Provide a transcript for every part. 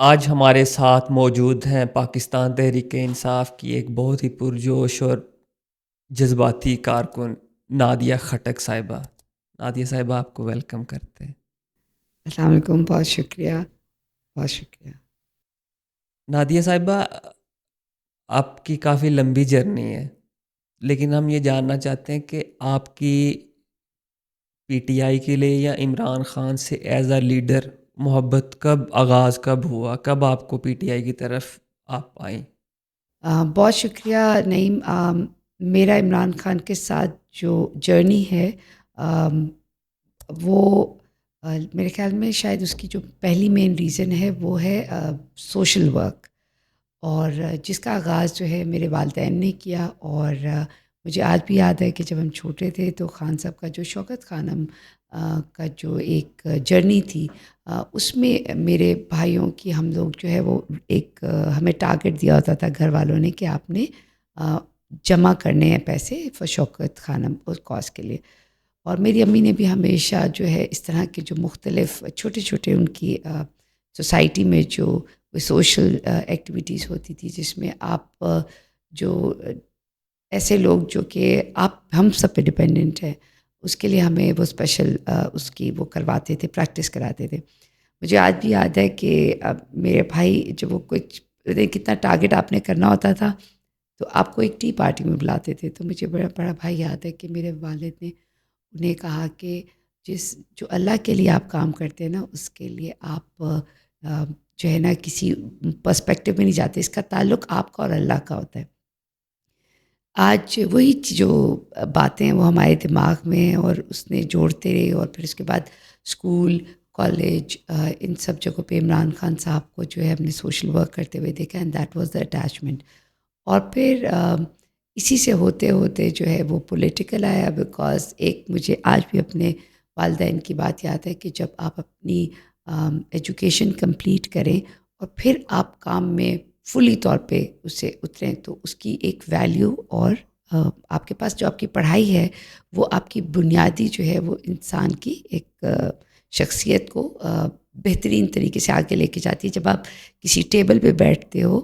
آج ہمارے ساتھ موجود ہیں پاکستان تحریک انصاف کی ایک بہت ہی پرجوش اور جذباتی کارکن نادیہ خٹک صاحبہ. نادیہ صاحبہ آپ کو ویلکم کرتے ہیں. السلام علیکم. بہت شکریہ، بہت شکریہ. نادیہ صاحبہ، آپ کی کافی لمبی جرنی ہے، لیکن ہم یہ جاننا چاہتے ہیں کہ آپ کی پی ٹی آئی کے لیے یا عمران خان سے ایز اے لیڈر محبت آغاز کب ہوا؟ کب آپ کو پی ٹی آئی کی طرف آپ آئیں؟ بہت شکریہ نعیم. میرا عمران خان کے ساتھ جو جرنی ہے وہ میرے خیال میں شاید اس کی جو پہلی مین ریزن ہے وہ ہے سوشل ورک، اور جس کا آغاز جو ہے میرے والدین نے کیا. اور مجھے آج بھی یاد ہے کہ جب ہم چھوٹے تھے تو خان صاحب کا جو شوکت خانم کا جو ایک جرنی تھی، اس میں میرے بھائیوں کی ہم لوگ جو ہے وہ ایک ہمیں ٹارگٹ دیا ہوتا تھا گھر والوں نے کہ آپ نے جمع کرنے ہیں پیسے for Shaukat Khanum us cause کے لیے. اور میری امی نے بھی ہمیشہ جو ہے اس طرح کے جو مختلف چھوٹے چھوٹے ان کی سوسائٹی میں جو سوشل ایکٹیویٹیز ہوتی تھی، جس میں آپ جو ایسے لوگ جو کہ ہم سب پہ ڈپینڈنٹ ہیں، اس کے لیے ہمیں وہ اسپیشل اس کی وہ کرواتے تھے، پریکٹس کراتے تھے. مجھے آج بھی یاد ہے کہ میرے بھائی جب وہ کچھ کتنا ٹارگٹ آپ نے کرنا ہوتا تھا تو آپ کو ایک ٹی پارٹی میں بلاتے تھے. تو مجھے بڑا بڑا بھائی یاد ہے کہ میرے والد نے انہیں کہا کہ جو اللہ کے لیے آپ کام کرتے ہیں نا، اس کے لیے آپ جو ہے نا کسی پرسپیکٹو میں نہیں جاتے، اس کا تعلق آپ کا اور اللہ کا ہوتا ہے. آج وہی جو باتیں ہیں وہ ہمارے دماغ میں ہیں، اور اس نے جوڑتے رہے. اور پھر اس کے بعد اسکول، کالج، ان سب جگہوں پہ عمران خان صاحب کو جو ہے ہم نے سوشل ورک کرتے ہوئے دیکھا، and that was the attachment. اور پھر اسی سے ہوتے ہوتے جو ہے وہ پولیٹیکل آیا، بیکاز ایک مجھے آج بھی اپنے والدین کی بات یاد ہے کہ جب آپ اپنی ایجوکیشن کمپلیٹ کریں اور پھر آپ کام میں فلی طور پہ اسے اتریں تو اس کی ایک ویلیو، اور آپ کے پاس جو آپ کی پڑھائی ہے وہ آپ کی بنیادی جو ہے وہ انسان کی ایک شخصیت کو بہترین طریقے سے آگے لے کے جاتی ہے. جب آپ کسی ٹیبل پہ بیٹھتے ہو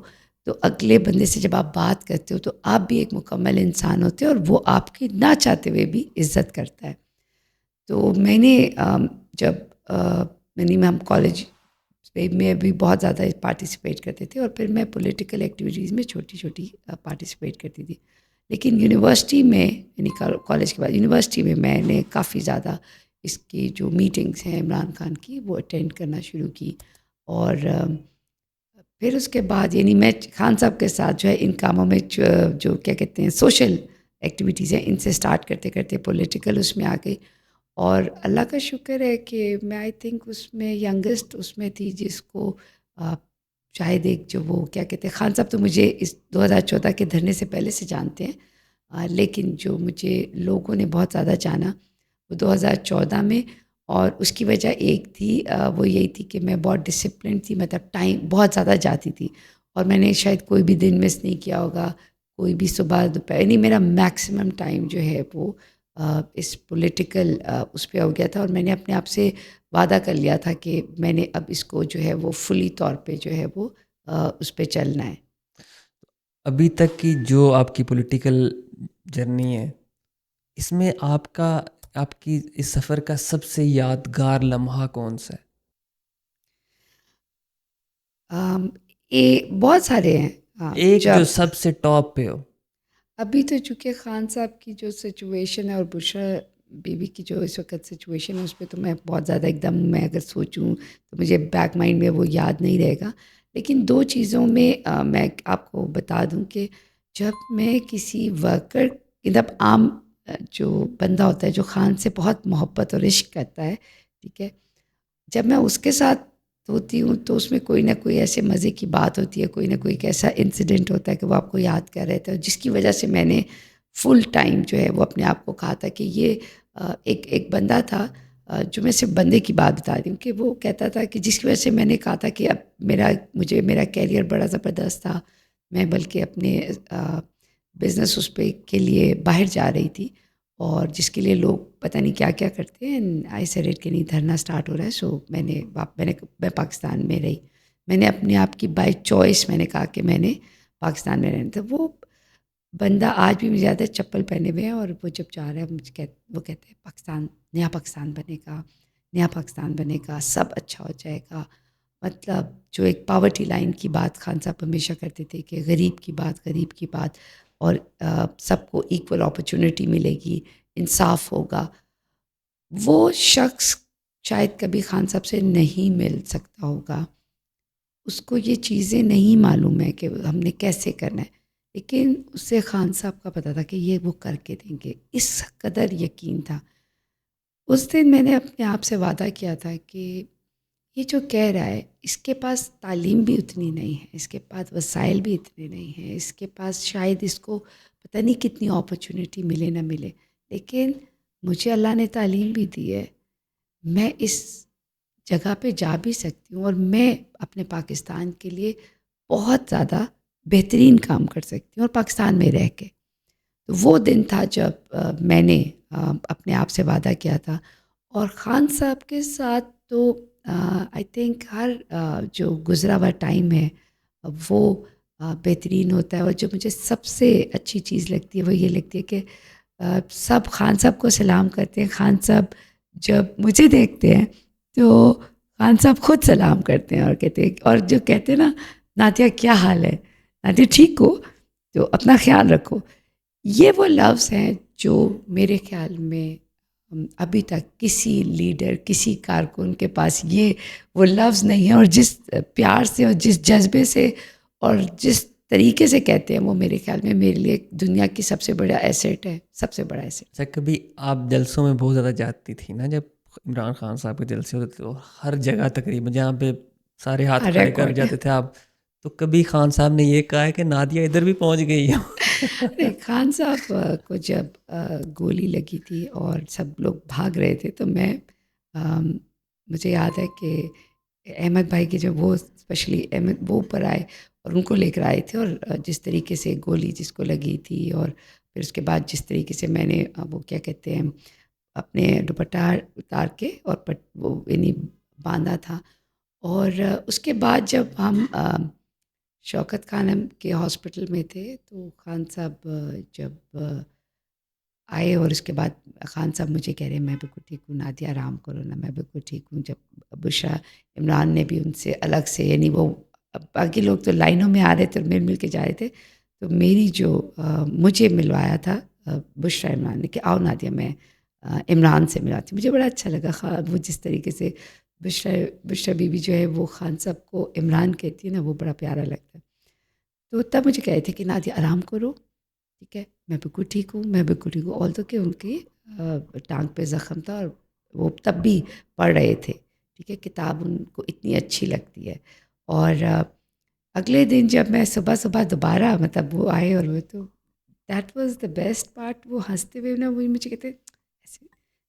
تو اگلے بندے سے جب آپ بات کرتے ہو تو آپ بھی ایک مکمل انسان ہوتے ہو، اور وہ آپ کی نہ چاہتے ہوئے بھی عزت کرتا ہے. تو میں نے جب ہم کالج میں بھی بہت زیادہ پارٹیسپیٹ کرتے تھے، اور پھر میں پولیٹیکل ایکٹیویٹیز میں چھوٹی چھوٹی پارٹیسپیٹ کرتی تھی. لیکن یونیورسٹی میں، یعنی کالج کے بعد یونیورسٹی میں نے کافی زیادہ اس کی جو میٹنگس ہیں عمران خان کی وہ اٹینڈ کرنا شروع کی. اور پھر اس کے بعد یعنی میں خان صاحب کے ساتھ جو ہے ان کاموں میں جو کیا کہتے ہیں سوشل ایکٹیویٹیز ہیں، ان سے سٹارٹ کرتے کرتے پولیٹیکل اس میں آ گئی. اور اللہ کا شکر ہے کہ میں آئی تھنک اس میں ینگسٹ اس میں تھی جس کو شاید ایک جو وہ کیا کہتے ہیں، خان صاحب تو مجھے اس 2014 کے دھرنے سے پہلے سے جانتے ہیں، لیکن جو مجھے لوگوں نے بہت زیادہ جانا وہ 2014 میں. اور اس کی وجہ ایک تھی، وہ یہی تھی کہ میں بہت ڈسپلن تھی، مطلب ٹائم بہت زیادہ جاتی تھی، اور میں نے شاید کوئی بھی دن مس نہیں کیا ہوگا، کوئی بھی صبح دوپہر، نہیں میرا میکسیمم ٹائم جو ہے وہ اس پولیٹیکل اس پہ ہو گیا تھا. اور میں نے اپنے آپ سے وعدہ کر لیا تھا کہ میں نے اب اس کو جو ہے وہ فلی طور پہ جو ہے وہ اس پہ چلنا ہے. ابھی تک کی جو آپ کی پولیٹیکل جرنی ہے، اس میں آپ کی اس سفر کا سب سے یادگار لمحہ کون سا ہے؟ بہت سارے ہیں. ہاں، ایک جو جب سب سے ٹاپ پہ ہو. ابھی تو چونکہ خان صاحب کی جو سچویشن ہے اور بشرا بیوی کی جو اس وقت سچویشن ہے، اس پہ تو میں بہت زیادہ ایک دم میں اگر سوچوں تو مجھے بیک مائنڈ میں وہ یاد نہیں رہے گا. لیکن دو چیزوں میں میں آپ کو بتا دوں کہ جب میں کسی ورکر، مطلب عام جو بندہ ہوتا ہے جو خان سے بہت محبت اور عشق کرتا ہے، ٹھیک ہے، جب میں اس کے ساتھ ہوتی ہوں تو اس میں کوئی نہ کوئی ایسے مزے کی بات ہوتی ہے، کوئی نہ کوئی ایسا انسیڈنٹ ہوتا ہے کہ وہ آپ کو یاد کر رہے تھے، جس کی وجہ سے میں نے فل ٹائم جو ہے وہ اپنے آپ کو کہا تھا کہ یہ ایک بندہ تھا، جو میں صرف بندے کی بات بتا رہی ہوں، کہ وہ کہتا تھا کہ جس کی وجہ سے میں نے کہا تھا کہ اب میرا کیریئر بڑا زبردست تھا، میں بلکہ اپنے بزنس اس پہ کے لیے باہر جا رہی تھی، اور جس کے لیے لوگ پتہ نہیں کیا کیا کرتے ہیں. آئی سیڈ اٹ کہ نہیں، دھرنا سٹارٹ ہو رہا ہے. سو میں پاکستان میں رہی. میں نے اپنے آپ کی بائی چوائس میں نے کہا کہ میں نے پاکستان میں رہنا تھا. وہ بندہ آج بھی مجھے یاد ہے چپل پہنے ہوئے ہیں، اور وہ جب جا رہا ہے وہ کہتے ہیں پاکستان، نیا پاکستان بنے گا، نیا پاکستان بنے گا، سب اچھا ہو جائے گا. مطلب جو ایک پاورٹی لائن کی بات خان صاحب ہمیشہ کرتے تھے کہ غریب کی بات، غریب کی بات، اور سب کو ایکول اپرچونٹی ملے گی، انصاف ہوگا. وہ شخص شاید کبھی خان صاحب سے نہیں مل سکتا ہوگا، اس کو یہ چیزیں نہیں معلوم ہے کہ ہم نے کیسے کرنا ہے، لیکن اسے خان صاحب کا پتہ تھا کہ یہ وہ کر کے دیں گے. اس قدر یقین تھا. اس دن میں نے اپنے آپ سے وعدہ کیا تھا کہ یہ جو کہہ رہا ہے اس کے پاس تعلیم بھی اتنی نہیں ہے، اس کے پاس وسائل بھی اتنے نہیں ہیں، اس کے پاس شاید اس کو پتہ نہیں کتنی اپرچونٹی ملے نہ ملے، لیکن مجھے اللہ نے تعلیم بھی دی ہے. میں اس جگہ پہ جا بھی سکتی ہوں، اور میں اپنے پاکستان کے لیے بہت زیادہ بہترین کام کر سکتی ہوں، اور پاکستان میں رہ کے. تو وہ دن تھا جب میں نے اپنے آپ سے وعدہ کیا تھا. اور خان صاحب کے ساتھ تو آئی تھنک ہر جو گزرا ہوا ٹائم ہے وہ بہترین ہوتا ہے. اور جو مجھے سب سے اچھی چیز لگتی ہے وہ یہ لگتی ہے کہ سب خان صاحب کو سلام کرتے ہیں. خان صاحب جب مجھے دیکھتے ہیں تو خان صاحب خود سلام کرتے ہیں اور کہتے ہیں، اور جو کہتے ہیں نا نادیہ کیا حال ہے، نادیہ ٹھیک ہو، تو اپنا خیال رکھو. یہ وہ لفظ ہیں جو میرے خیال میں ابھی تک کسی لیڈر، کسی کارکن کے پاس یہ وہ لفظ نہیں ہے، اور جس پیار سے اور جس جذبے سے اور جس طریقے سے کہتے ہیں وہ میرے خیال میں میرے لیے دنیا کی سب سے بڑا ایسیٹ ہے، سب سے بڑا ایسیٹ. اچھا، کبھی آپ جلسوں میں بہت زیادہ جاتی تھی نا، جب عمران خان صاحب کے جلسے ہوتے تھے تو ہر جگہ تقریباً جہاں پہ سارے ہاتھ کھڑے کر ریکارڈ. جاتے تھے آپ، تو کبھی خان صاحب نے یہ کہا ہے کہ نادیہ ادھر بھی پہنچ گئی ہے؟ نہیں، خان صاحب کو جب گولی لگی تھی اور سب لوگ بھاگ رہے تھے تو میں مجھے یاد ہے کہ احمد بھائی کے جب وہ اسپیشلی احمد وہ اوپر آئے اور ان کو لے کر آئے تھے، اور جس طریقے سے گولی جس کو لگی تھی، اور پھر اس کے بعد جس طریقے سے میں نے وہ کیا کہتے ہیں اپنے دوپٹہ اتار کے اور وہ یعنی باندھا تھا. اور اس کے بعد جب ہم شوکت خانم کے ہاسپٹل میں تھے تو خان صاحب جب آئے، اور اس کے بعد خان صاحب مجھے کہہ رہے ہیں میں بالکل ٹھیک ہوں نادیہ، آرام کرو نا، میں بالکل ٹھیک ہوں. جب بشرا عمران نے بھی ان سے الگ سے، یعنی وہ باقی لوگ تو لائنوں میں آ رہے تھے اور مل مل کے جا رہے تھے، تو میری جو مجھے ملوایا تھا بشرا عمران نے کہ آؤ نادیہ میں عمران سے ملاتی. مجھے بڑا اچھا لگا وہ جس طریقے سے بشرا بی بی جو ہے وہ خان صاحب کو عمران کہتی ہے نا، وہ بڑا پیارا لگتا ہے. تو تب مجھے کہے تھے کہ نادیہ آرام کرو، ٹھیک ہے، میں بالکل ٹھیک ہوں، میں بالکل ٹھیک ہوں. آل تو کہ ان کی ٹانگ پہ زخم تھا اور وہ تب بھی پڑھ رہے تھے، ٹھیک ہے، کتاب ان کو اتنی اچھی لگتی ہے. اور اگلے دن جب میں صبح صبح دوبارہ مطلب وہ آئے، اور وہ تو that was the best part. وہ ہنستے ہوئے نا وہ مجھے کہتے ایسے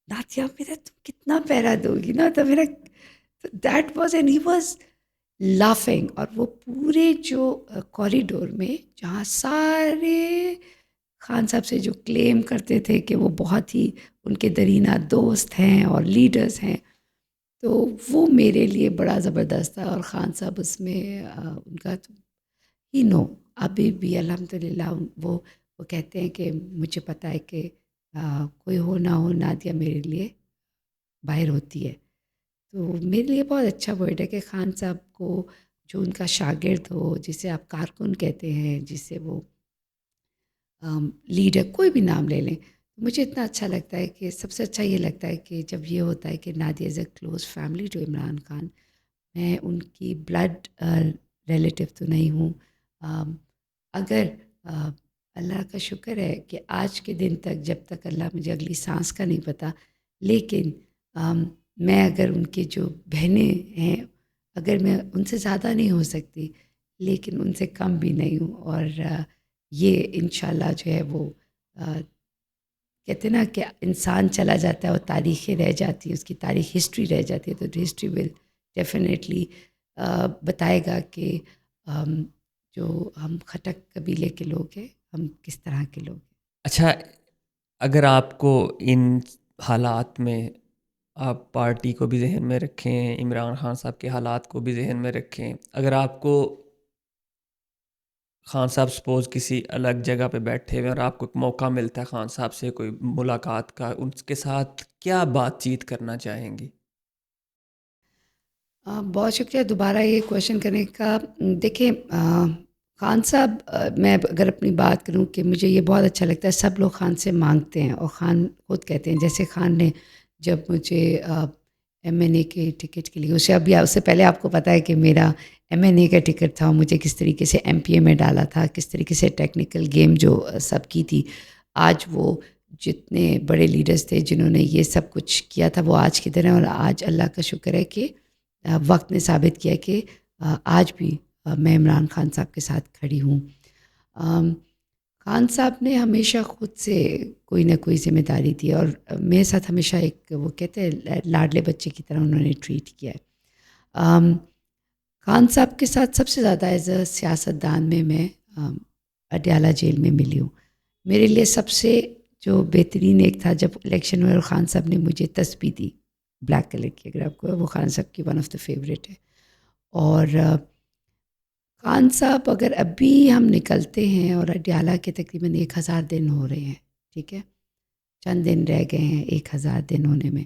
نادیہ میرا تم کتنا پیرا دو گی نا، تو میرا that was and he was laughing. اور وہ پورے جو کوریڈور میں جہاں سارے خان صاحب سے جو کلیم کرتے تھے کہ وہ بہت ہی ان کے درینہ دوست ہیں اور لیڈرز ہیں، تو وہ میرے لیے بڑا زبردست تھا. اور خان صاحب اس میں ان کا تو ہی نو ابھی بھی الحمد للہ وہ کہتے ہیں کہ مجھے پتہ ہے کہ کوئی ہو نہ ہو نادیہ میرے لیے باہر ہوتی ہے. تو میرے لیے بہت اچھا ورڈ ہے کہ خان صاحب کو جو ان کا شاگرد ہو، جسے آپ کارکن کہتے ہیں، جسے وہ لیڈر کوئی بھی نام لے لیں، مجھے اتنا اچھا لگتا ہے کہ سب سے اچھا یہ لگتا ہے کہ جب یہ ہوتا ہے کہ Nadia is a close family to Imran Khan. میں ان کی بلڈ ریلیٹو تو نہیں ہوں، اگر اللہ کا شکر ہے کہ آج کے دن تک، جب تک اللہ مجھے اگلی سانس کا نہیں پتہ، لیکن میں اگر ان کی جو بہنیں ہیں، اگر میں ان سے زیادہ نہیں ہو سکتی لیکن ان سے کم بھی نہیں ہوں. اور یہ انشاءاللہ جو ہے وہ کہتے ہیں نا کہ انسان چلا جاتا ہے اور تاریخیں رہ جاتی ہیں، اس کی تاریخ ہسٹری رہ جاتی ہے، تو ہسٹری ول ڈیفینیٹلی بتائے گا کہ جو ہم خٹک قبیلے کے لوگ ہیں ہم کس طرح کے لوگ ہیں. اچھا، اگر آپ کو ان حالات میں آپ پارٹی کو بھی ذہن میں رکھیں، عمران خان صاحب کے حالات کو بھی ذہن میں رکھیں. اگر آپ کو خان صاحب سپوز کسی الگ جگہ پہ بیٹھے ہوئے اور آپ کو ایک موقع ملتا ہے خان صاحب سے کوئی ملاقات کا، ان کے ساتھ کیا بات چیت کرنا چاہیں گی؟ بہت شکریہ دوبارہ یہ کویشچن کرنے کا. دیکھیں خان صاحب، میں اگر اپنی بات کروں کہ مجھے یہ بہت اچھا لگتا ہے، سب لوگ خان سے مانگتے ہیں اور خان خود کہتے ہیں. جیسے خان نے جب مجھے ایم این اے کے ٹکٹ کے لیے، اس سے پہلے آپ کو پتہ ہے کہ میرا ایم این اے کا ٹکٹ تھا، مجھے کس طریقے سے ایم پی اے میں ڈالا تھا، کس طریقے سے ٹیکنیکل گیم جو سب کی تھی. آج وہ جتنے بڑے لیڈرز تھے جنہوں نے یہ سب کچھ کیا تھا وہ آج کی طرح، اور آج اللہ کا شکر ہے کہ وقت نے ثابت کیا کہ آج بھی میں عمران خان صاحب کے ساتھ کھڑی ہوں. خان صاحب نے ہمیشہ خود سے کوئی نہ کوئی ذمہ داری دی اور میرے ساتھ ہمیشہ ایک وہ کہتے ہیں لاڈلے بچے کی طرح انہوں نے ٹریٹ کیا ہے. خان صاحب کے ساتھ سب سے زیادہ ایز اے سیاست دان میں اڈیالہ جیل میں ملی ہوں. میرے لیے سب سے جو بہترین ایک تھا جب الیکشن ہوئے اور خان صاحب نے مجھے تسبیح دی بلیک کلر کی، اگر آپ کو وہ خان صاحب کی ون آف دا فیوریٹ ہے. اور خان صاحب اگر ابھی ہم نکلتے ہیں اور اڈیالہ کے تقریباً 1000 دن ہو رہے ہیں، ٹھیک ہے، چند دن رہ گئے ہیں 1000 دن ہونے میں.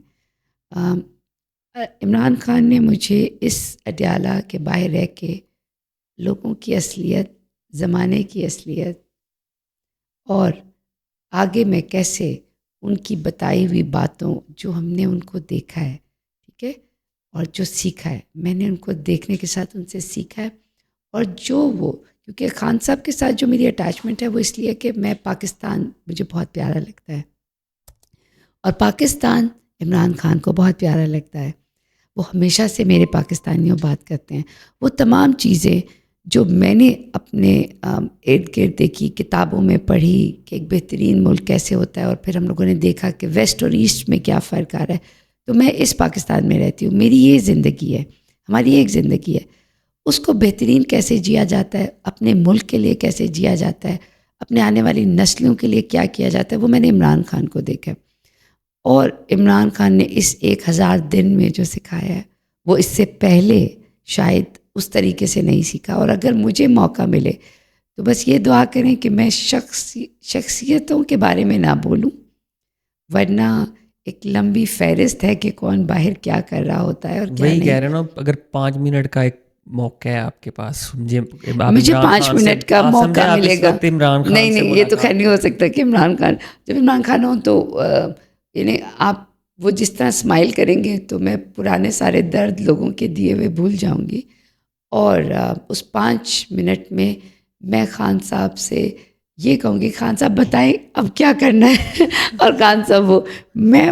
عمران خان نے مجھے اس اڈیالہ کے باہر رہ کے لوگوں کی اصلیت، زمانے کی اصلیت اور آگے میں کیسے ان کی بتائی ہوئی باتوں جو ہم نے ان کو دیکھا ہے، ٹھیک ہے، اور جو سیکھا ہے، میں نے ان کو دیکھنے کے ساتھ ان سے سیکھا ہے. اور جو وہ کیونکہ خان صاحب کے ساتھ جو میری اٹیچمنٹ ہے وہ اس لیے کہ میں پاکستان مجھے بہت پیارا لگتا ہے اور پاکستان عمران خان کو بہت پیارا لگتا ہے. وہ ہمیشہ سے میرے پاکستانیوں بات کرتے ہیں. وہ تمام چیزیں جو میں نے اپنے ارد گرد دیکھی، کتابوں میں پڑھی کہ ایک بہترین ملک کیسے ہوتا ہے، اور پھر ہم لوگوں نے دیکھا کہ ویسٹ اور ایسٹ میں کیا فرق آ رہا ہے. تو میں اس پاکستان میں رہتی ہوں، میری یہ زندگی ہے، ہماری ایک زندگی ہے. اس کو بہترین کیسے جیا جاتا ہے، اپنے ملک کے لیے کیسے جیا جاتا ہے، اپنے آنے والی نسلوں کے لیے کیا کیا جاتا ہے، وہ میں نے عمران خان کو دیکھا. اور عمران خان نے اس 1000 دن میں جو سکھایا ہے وہ اس سے پہلے شاید اس طریقے سے نہیں سیکھا. اور اگر مجھے موقع ملے تو بس یہ دعا کریں کہ میں شخصیتوں کے بارے میں نہ بولوں، ورنہ ایک لمبی فہرست ہے کہ کون باہر کیا کر رہا ہوتا ہے اور کیا وہی کہہ نہیں. رہے ہیں نا، اگر 5 منٹ کا ایک موقع ہے آپ کے پاس، مجھے 5 منٹ کا موقع آپ ملے اس گا، وقت عمران نہیں خان سے نہیں، یہ تو خیر ملاقات نہیں ہو سکتا کہ عمران خان، جب عمران خان ہوں تو یعنی آپ وہ جس طرح اسمائل کریں گے تو میں پرانے سارے درد لوگوں کے دیے ہوئے بھول جاؤں گی. اور اس 5 منٹ میں خان صاحب سے یہ کہوں گی، خان صاحب بتائیں اب کیا کرنا ہے. اور خان صاحب وہ میں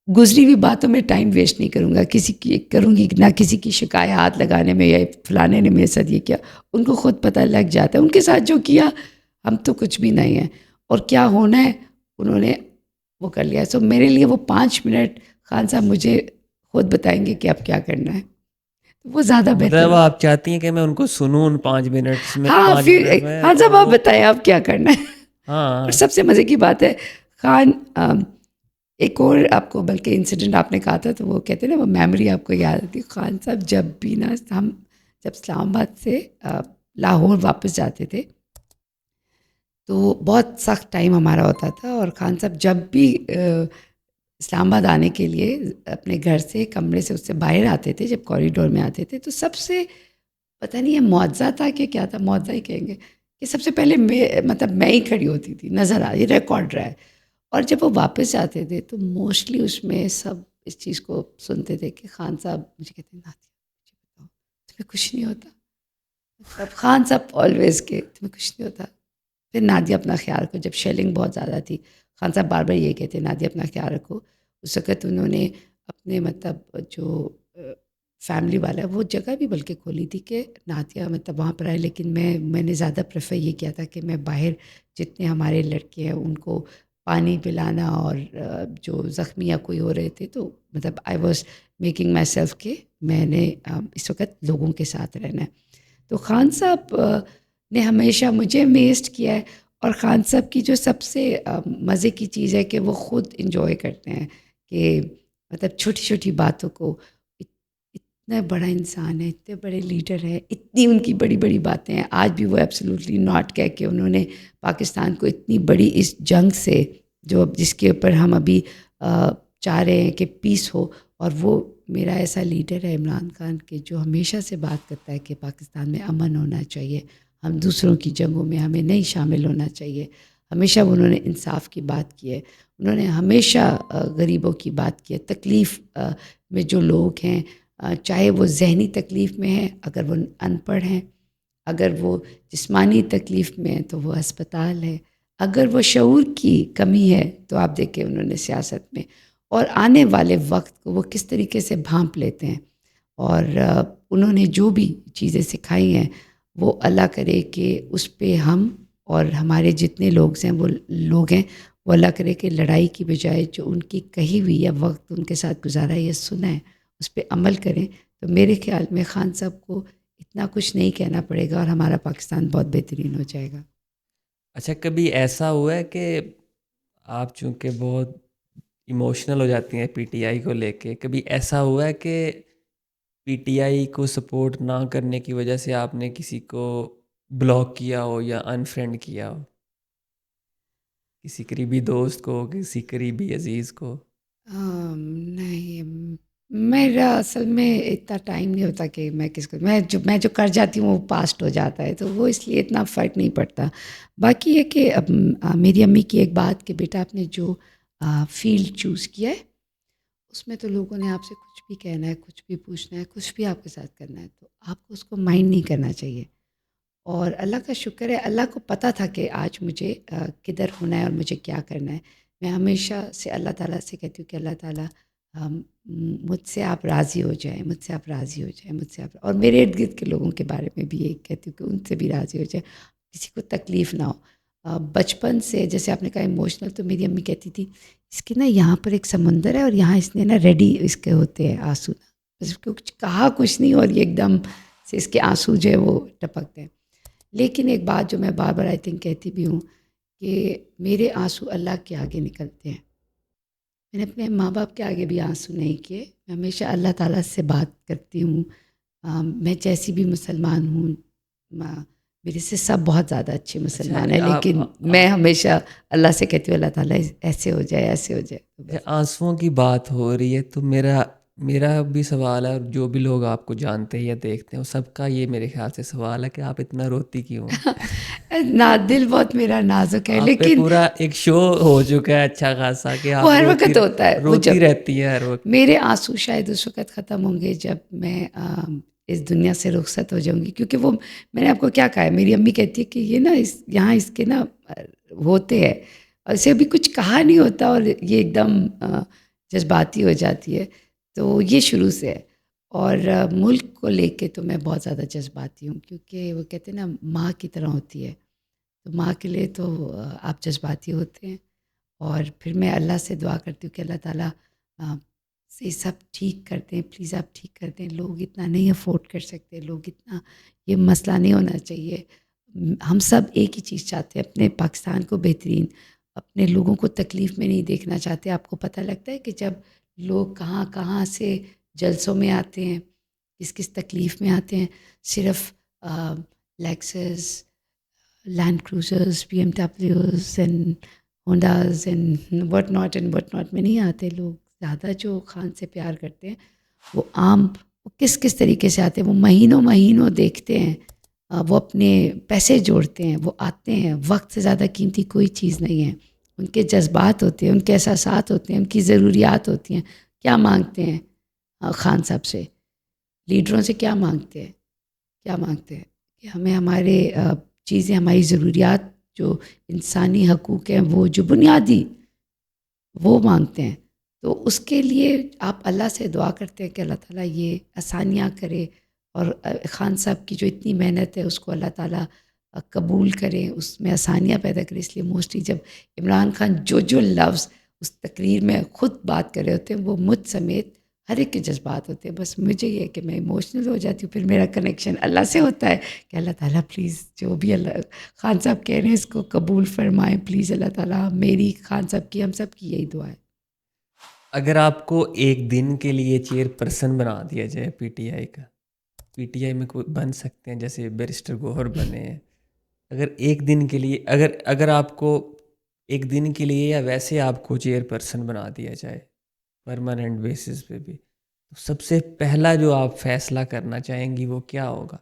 گزری ہوئی باتوں میں ٹائم ویسٹ نہیں کروں گا، کسی کی کروں گی نہ کسی کی شکایات لگانے میں یا فلانے نے میرے ساتھ یہ کیا. ان کو خود پتہ لگ جاتا ہے ان کے ساتھ جو کیا، ہم تو کچھ بھی نہیں ہیں، اور کیا ہونا ہے انہوں نے وہ کر لیا. سو میرے لیے وہ 5 منٹ خان صاحب مجھے خود بتائیں گے کہ اب کیا کرنا ہے، وہ زیادہ بہتر مطلب ہو. آپ چاہتی ہیں کہ میں ان کو سنوں ان 5 منٹس میں، ہاں 5 پھر منٹ میں، خان تو صاحب آپ وہ بتائیں آپ کیا کرنا ہے. اور ہاں. سب سے مزے کی بات ہے خان، ایک اور آپ کو بلکہ انسیڈنٹ آپ نے کہا تھا تو وہ کہتے ہیں نا وہ میموری آپ کو یاد آتی. خان صاحب جب بھی نا، ہم جب اسلام آباد سے لاہور واپس جاتے تھے تو بہت سخت ٹائم ہمارا ہوتا تھا، اور خان صاحب جب بھی اسلام آباد آنے کے لیے اپنے گھر سے کمرے سے اس سے باہر آتے تھے، جب کوریڈور میں آتے تھے تو سب سے پتہ نہیں یہ معجزہ تھا کہ کیا تھا، معجزہ ہی کہیں گے کہ سب سے پہلے میں ہی کھڑی ہوتی تھی، نظر آ یہ ریکارڈ رہا ہے. اور جب وہ واپس جاتے تھے تو موسٹلی اس میں سب اس چیز کو سنتے تھے کہ خان صاحب مجھے کہتے ہیں نادیہ مجھے بتاؤ تمہیں کچھ نہیں ہوتا. مطلب خان صاحب آلویز کے تمہیں کچھ نہیں ہوتا. پھر نادیہ اپنا خیال رکھو، جب شیلنگ بہت زیادہ تھی خان صاحب بار بار یہ کہتے نادیہ اپنا خیال رکھو. اس وقت انہوں نے اپنے مطلب جو فیملی والا ہے وہ جگہ بھی بلکہ کھولی تھی کہ نادیہ مطلب وہاں پر آئے، لیکن میں نے زیادہ پریفر یہ کیا تھا کہ میں باہر جتنے ہمارے لڑکے ہیں ان کو پانی پلانا، اور جو زخمی یا کوئی ہو رہے تھے تو مطلب I was making my self کہ میں نے اس وقت لوگوں کے ساتھ رہنا ہے. تو خان صاحب نے ہمیشہ مجھے امیزڈ کیا ہے. اور خان صاحب کی جو سب سے مزے کی چیز ہے کہ وہ خود انجوائے کرتے ہیں کہ مطلب چھوٹی چھوٹی باتوں کو، اتنا بڑا انسان ہے، اتنے بڑے لیڈر ہیں، اتنی ان کی بڑی بڑی باتیں ہیں، آج بھی وہ ایبسلیوٹلی ناٹ کہہ کے انہوں نے پاکستان کو اتنی بڑی اس جنگ سے، جو جس کے اوپر ہم ابھی چاہ رہے ہیں کہ پیس ہو، اور وہ میرا ایسا لیڈر ہے عمران خان کہ جو ہمیشہ سے بات کرتا ہے کہ پاکستان میں امن ہونا چاہیے، ہم دوسروں کی جنگوں میں ہمیں نہیں شامل ہونا چاہیے. ہمیشہ انہوں نے انصاف کی بات کی ہے، انہوں نے ہمیشہ غریبوں کی بات کی ہے، تکلیف میں جو لوگ ہیں، چاہے وہ ذہنی تکلیف میں ہیں، اگر وہ ان پڑھ ہیں، اگر وہ جسمانی تکلیف میں ہیں تو وہ ہسپتال ہے، اگر وہ شعور کی کمی ہے تو آپ دیکھیں انہوں نے سیاست میں، اور آنے والے وقت کو وہ کس طریقے سے بھانپ لیتے ہیں. اور انہوں نے جو بھی چیزیں سکھائی ہیں وہ اللہ کرے کہ اس پہ ہم اور ہمارے جتنے لوگ ہیں وہ لوگ ہیں، وہ اللہ کرے کہ لڑائی کی بجائے جو ان کی کہی ہوئی یا وقت ان کے ساتھ گزارا ہے یا سنا ہے اس پہ عمل کریں. تو میرے خیال میں خان صاحب کو اتنا کچھ نہیں کہنا پڑے گا اور ہمارا پاکستان بہت بہترین ہو جائے گا. اچھا، کبھی ایسا ہوا ہے کہ آپ چونکہ بہت ایموشنل ہو جاتی ہیں پی ٹی آئی کو لے کے، کبھی ایسا ہوا ہے کہ پی ٹی آئی کو سپورٹ نہ کرنے کی وجہ سے آپ نے کسی کو بلاک کیا ہو یا انفرینڈ کیا ہو، کسی قریبی دوست کو، کسی قریبی عزیز کو؟ نہیں، میرا اصل میں اتنا ٹائم نہیں ہوتا کہ میں کس کو، میں جو کر جاتی ہوں وہ پاسٹ ہو جاتا ہے، تو وہ اس لیے اتنا فرق نہیں پڑتا. باقی یہ کہ اب میری امی کی ایک بات کہ بیٹا آپ نے جو فیلڈ چوز کیا ہے اس میں تو لوگوں نے آپ سے کچھ بھی کہنا ہے، کچھ بھی پوچھنا ہے، کچھ بھی آپ کے ساتھ کرنا ہے، تو آپ کو اس کو مائنڈ نہیں کرنا چاہیے. اور اللہ کا شکر ہے، اللہ کو پتہ تھا کہ آج مجھے کدھر ہونا ہے اور مجھے کیا کرنا ہے. میں ہمیشہ سے اللہ تعالیٰ سے کہتی ہوں کہ اللہ تعالیٰ مجھ سے آپ راضی ہو جائیں، مجھ سے آپ راضی ہو جائیں، مجھ سے آپ، اور میرے ارد گرد کے لوگوں کے بارے میں بھی یہی کہتی ہوں کہ ان سے بھی راضی ہو جائیں، کسی کو تکلیف نہ ہو. بچپن سے جیسے آپ نے کہا ایموشنل، تو میری امی کہتی تھی اس کے نا یہاں پر ایک سمندر ہے اور یہاں اس نے نا ریڈی اس کے ہوتے ہیں آنسو، بس کچھ کہا کچھ نہیں اور یہ ایک دم سے اس کے آنسو جو ہے وہ ٹپکتے ہیں. لیکن ایک بات جو میں بار بار آئی تھنک کہتی بھی ہوں کہ میرے آنسو اللہ کے آگے نکلتے ہیں. میں نے اپنے ماں باپ کے آگے بھی آنسو نہیں کیے، میں ہمیشہ اللہ تعالیٰ سے بات کرتی ہوں. میں جیسی بھی مسلمان ہوں، میرے سے سب بہت زیادہ اچھے اچھا، مسلمان ہیں، آپ لیکن میں ہمیشہ اللہ سے کہتی ہوں اللہ تعالیٰ ایسے ہو جائے، ایسے ہو جائے، تو بس. آنسوؤں کی بات ہو رہی ہے تو میرا بھی سوال ہے، اور جو بھی لوگ آپ کو جانتے ہیں یا دیکھتے ہیں وہ سب کا یہ میرے خیال سے سوال ہے کہ آپ اتنا روتی کیوں ہیں؟ دل بہت میرا نازک ہے، آپ پہ لیکن پورا ایک شو ہو چکا ہے اچھا خاصا کہ وہ آپ ہر روتی وقت ہوتا ہے. وہ جب روتی رہتی ہے ہر وقت. میرے آنسو شاید اس وقت ختم ہوں گے جب میں اس دنیا سے رخصت ہو جاؤں گی، کیونکہ وہ میں نے آپ کو کیا کہا ہے، میری امی کہتی ہے کہ یہ نا یہاں اس کے نا ہوتے ہیں، اور اسے ابھی کچھ کہا نہیں ہوتا اور یہ ایک دم جذباتی ہو جاتی ہے. تو یہ شروع سے ہے. اور ملک کو لے کے تو میں بہت زیادہ جذباتی ہوں، کیونکہ وہ کہتے ہیں نا ماں کی طرح ہوتی ہے، تو ماں کے لیے تو آپ جذباتی ہوتے ہیں. اور پھر میں اللہ سے دعا کرتی ہوں کہ اللہ تعالیٰ سے سب ٹھیک کر دیں، پلیز آپ ٹھیک کر دیں. لوگ اتنا نہیں افورڈ کر سکتے، لوگ اتنا، یہ مسئلہ نہیں ہونا چاہیے. ہم سب ایک ہی چیز چاہتے ہیں، اپنے پاکستان کو بہترین، اپنے لوگوں کو تکلیف میں نہیں دیکھنا چاہتے. آپ کو پتہ لگتا ہے کہ جب لوگ کہاں کہاں سے جلسوں میں آتے ہیں، کس کس تکلیف میں آتے ہیں، صرف Lexus, Land Cruisers, B M ڈبلیوز and Hondas and what not میں نہیں آتے. لوگ زیادہ جو خان سے پیار کرتے ہیں وہ عام، وہ کس کس طریقے سے آتے ہیں، وہ مہینوں دیکھتے ہیں، وہ اپنے پیسے جوڑتے ہیں، وہ آتے ہیں. وقت سے زیادہ قیمتی کوئی چیز نہیں ہے. ان کے جذبات ہوتے ہیں، ان کے احساسات ہوتے ہیں، ان کی ضروریات ہوتی ہیں. کیا مانگتے ہیں خان صاحب سے، لیڈروں سے کیا مانگتے ہیں، کیا مانگتے ہیں کہ ہمیں ہمارے چیزیں، ہماری ضروریات جو انسانی حقوق ہیں، وہ جو بنیادی وہ مانگتے ہیں. تو اس کے لیے آپ اللہ سے دعا کرتے ہیں کہ اللہ تعالیٰ یہ آسانیاں کرے، اور خان صاحب کی جو اتنی محنت ہے اس کو اللہ تعالیٰ قبول کرے، اس میں آسانیاں پیدا کرے. اس لیے موسٹلی جب عمران خان جو لفظ اس تقریر میں خود بات کر رہے ہوتے ہیں وہ مجھ سمیت ہر ایک کے جذبات ہوتے ہیں. بس مجھے یہ ہے کہ میں ایموشنل ہو جاتی ہوں، پھر میرا کنیکشن اللہ سے ہوتا ہے کہ اللہ تعالیٰ پلیز جو بھی اللہ خان صاحب کہہ رہے ہیں اس کو قبول فرمائیں، پلیز اللہ تعالیٰ. میری، خان صاحب کی، ہم سب کی یہی دعا ہے. اگر آپ کو ایک دن کے لیے چیئر پرسن بنا دیا جائے پی ٹی آئی کا، پی ٹی آئی میں کوئی بن سکتے ہیں جیسے بیرسٹر گوہر بنے ہیں، اگر ایک دن کے لیے اگر آپ کو ایک دن کے لیے یا ویسے آپ کو چیئر پرسن بنا دیا جائے پرماننٹ بیسس پہ بھی، تو سب سے پہلا جو آپ فیصلہ کرنا چاہیں گی وہ کیا ہوگا؟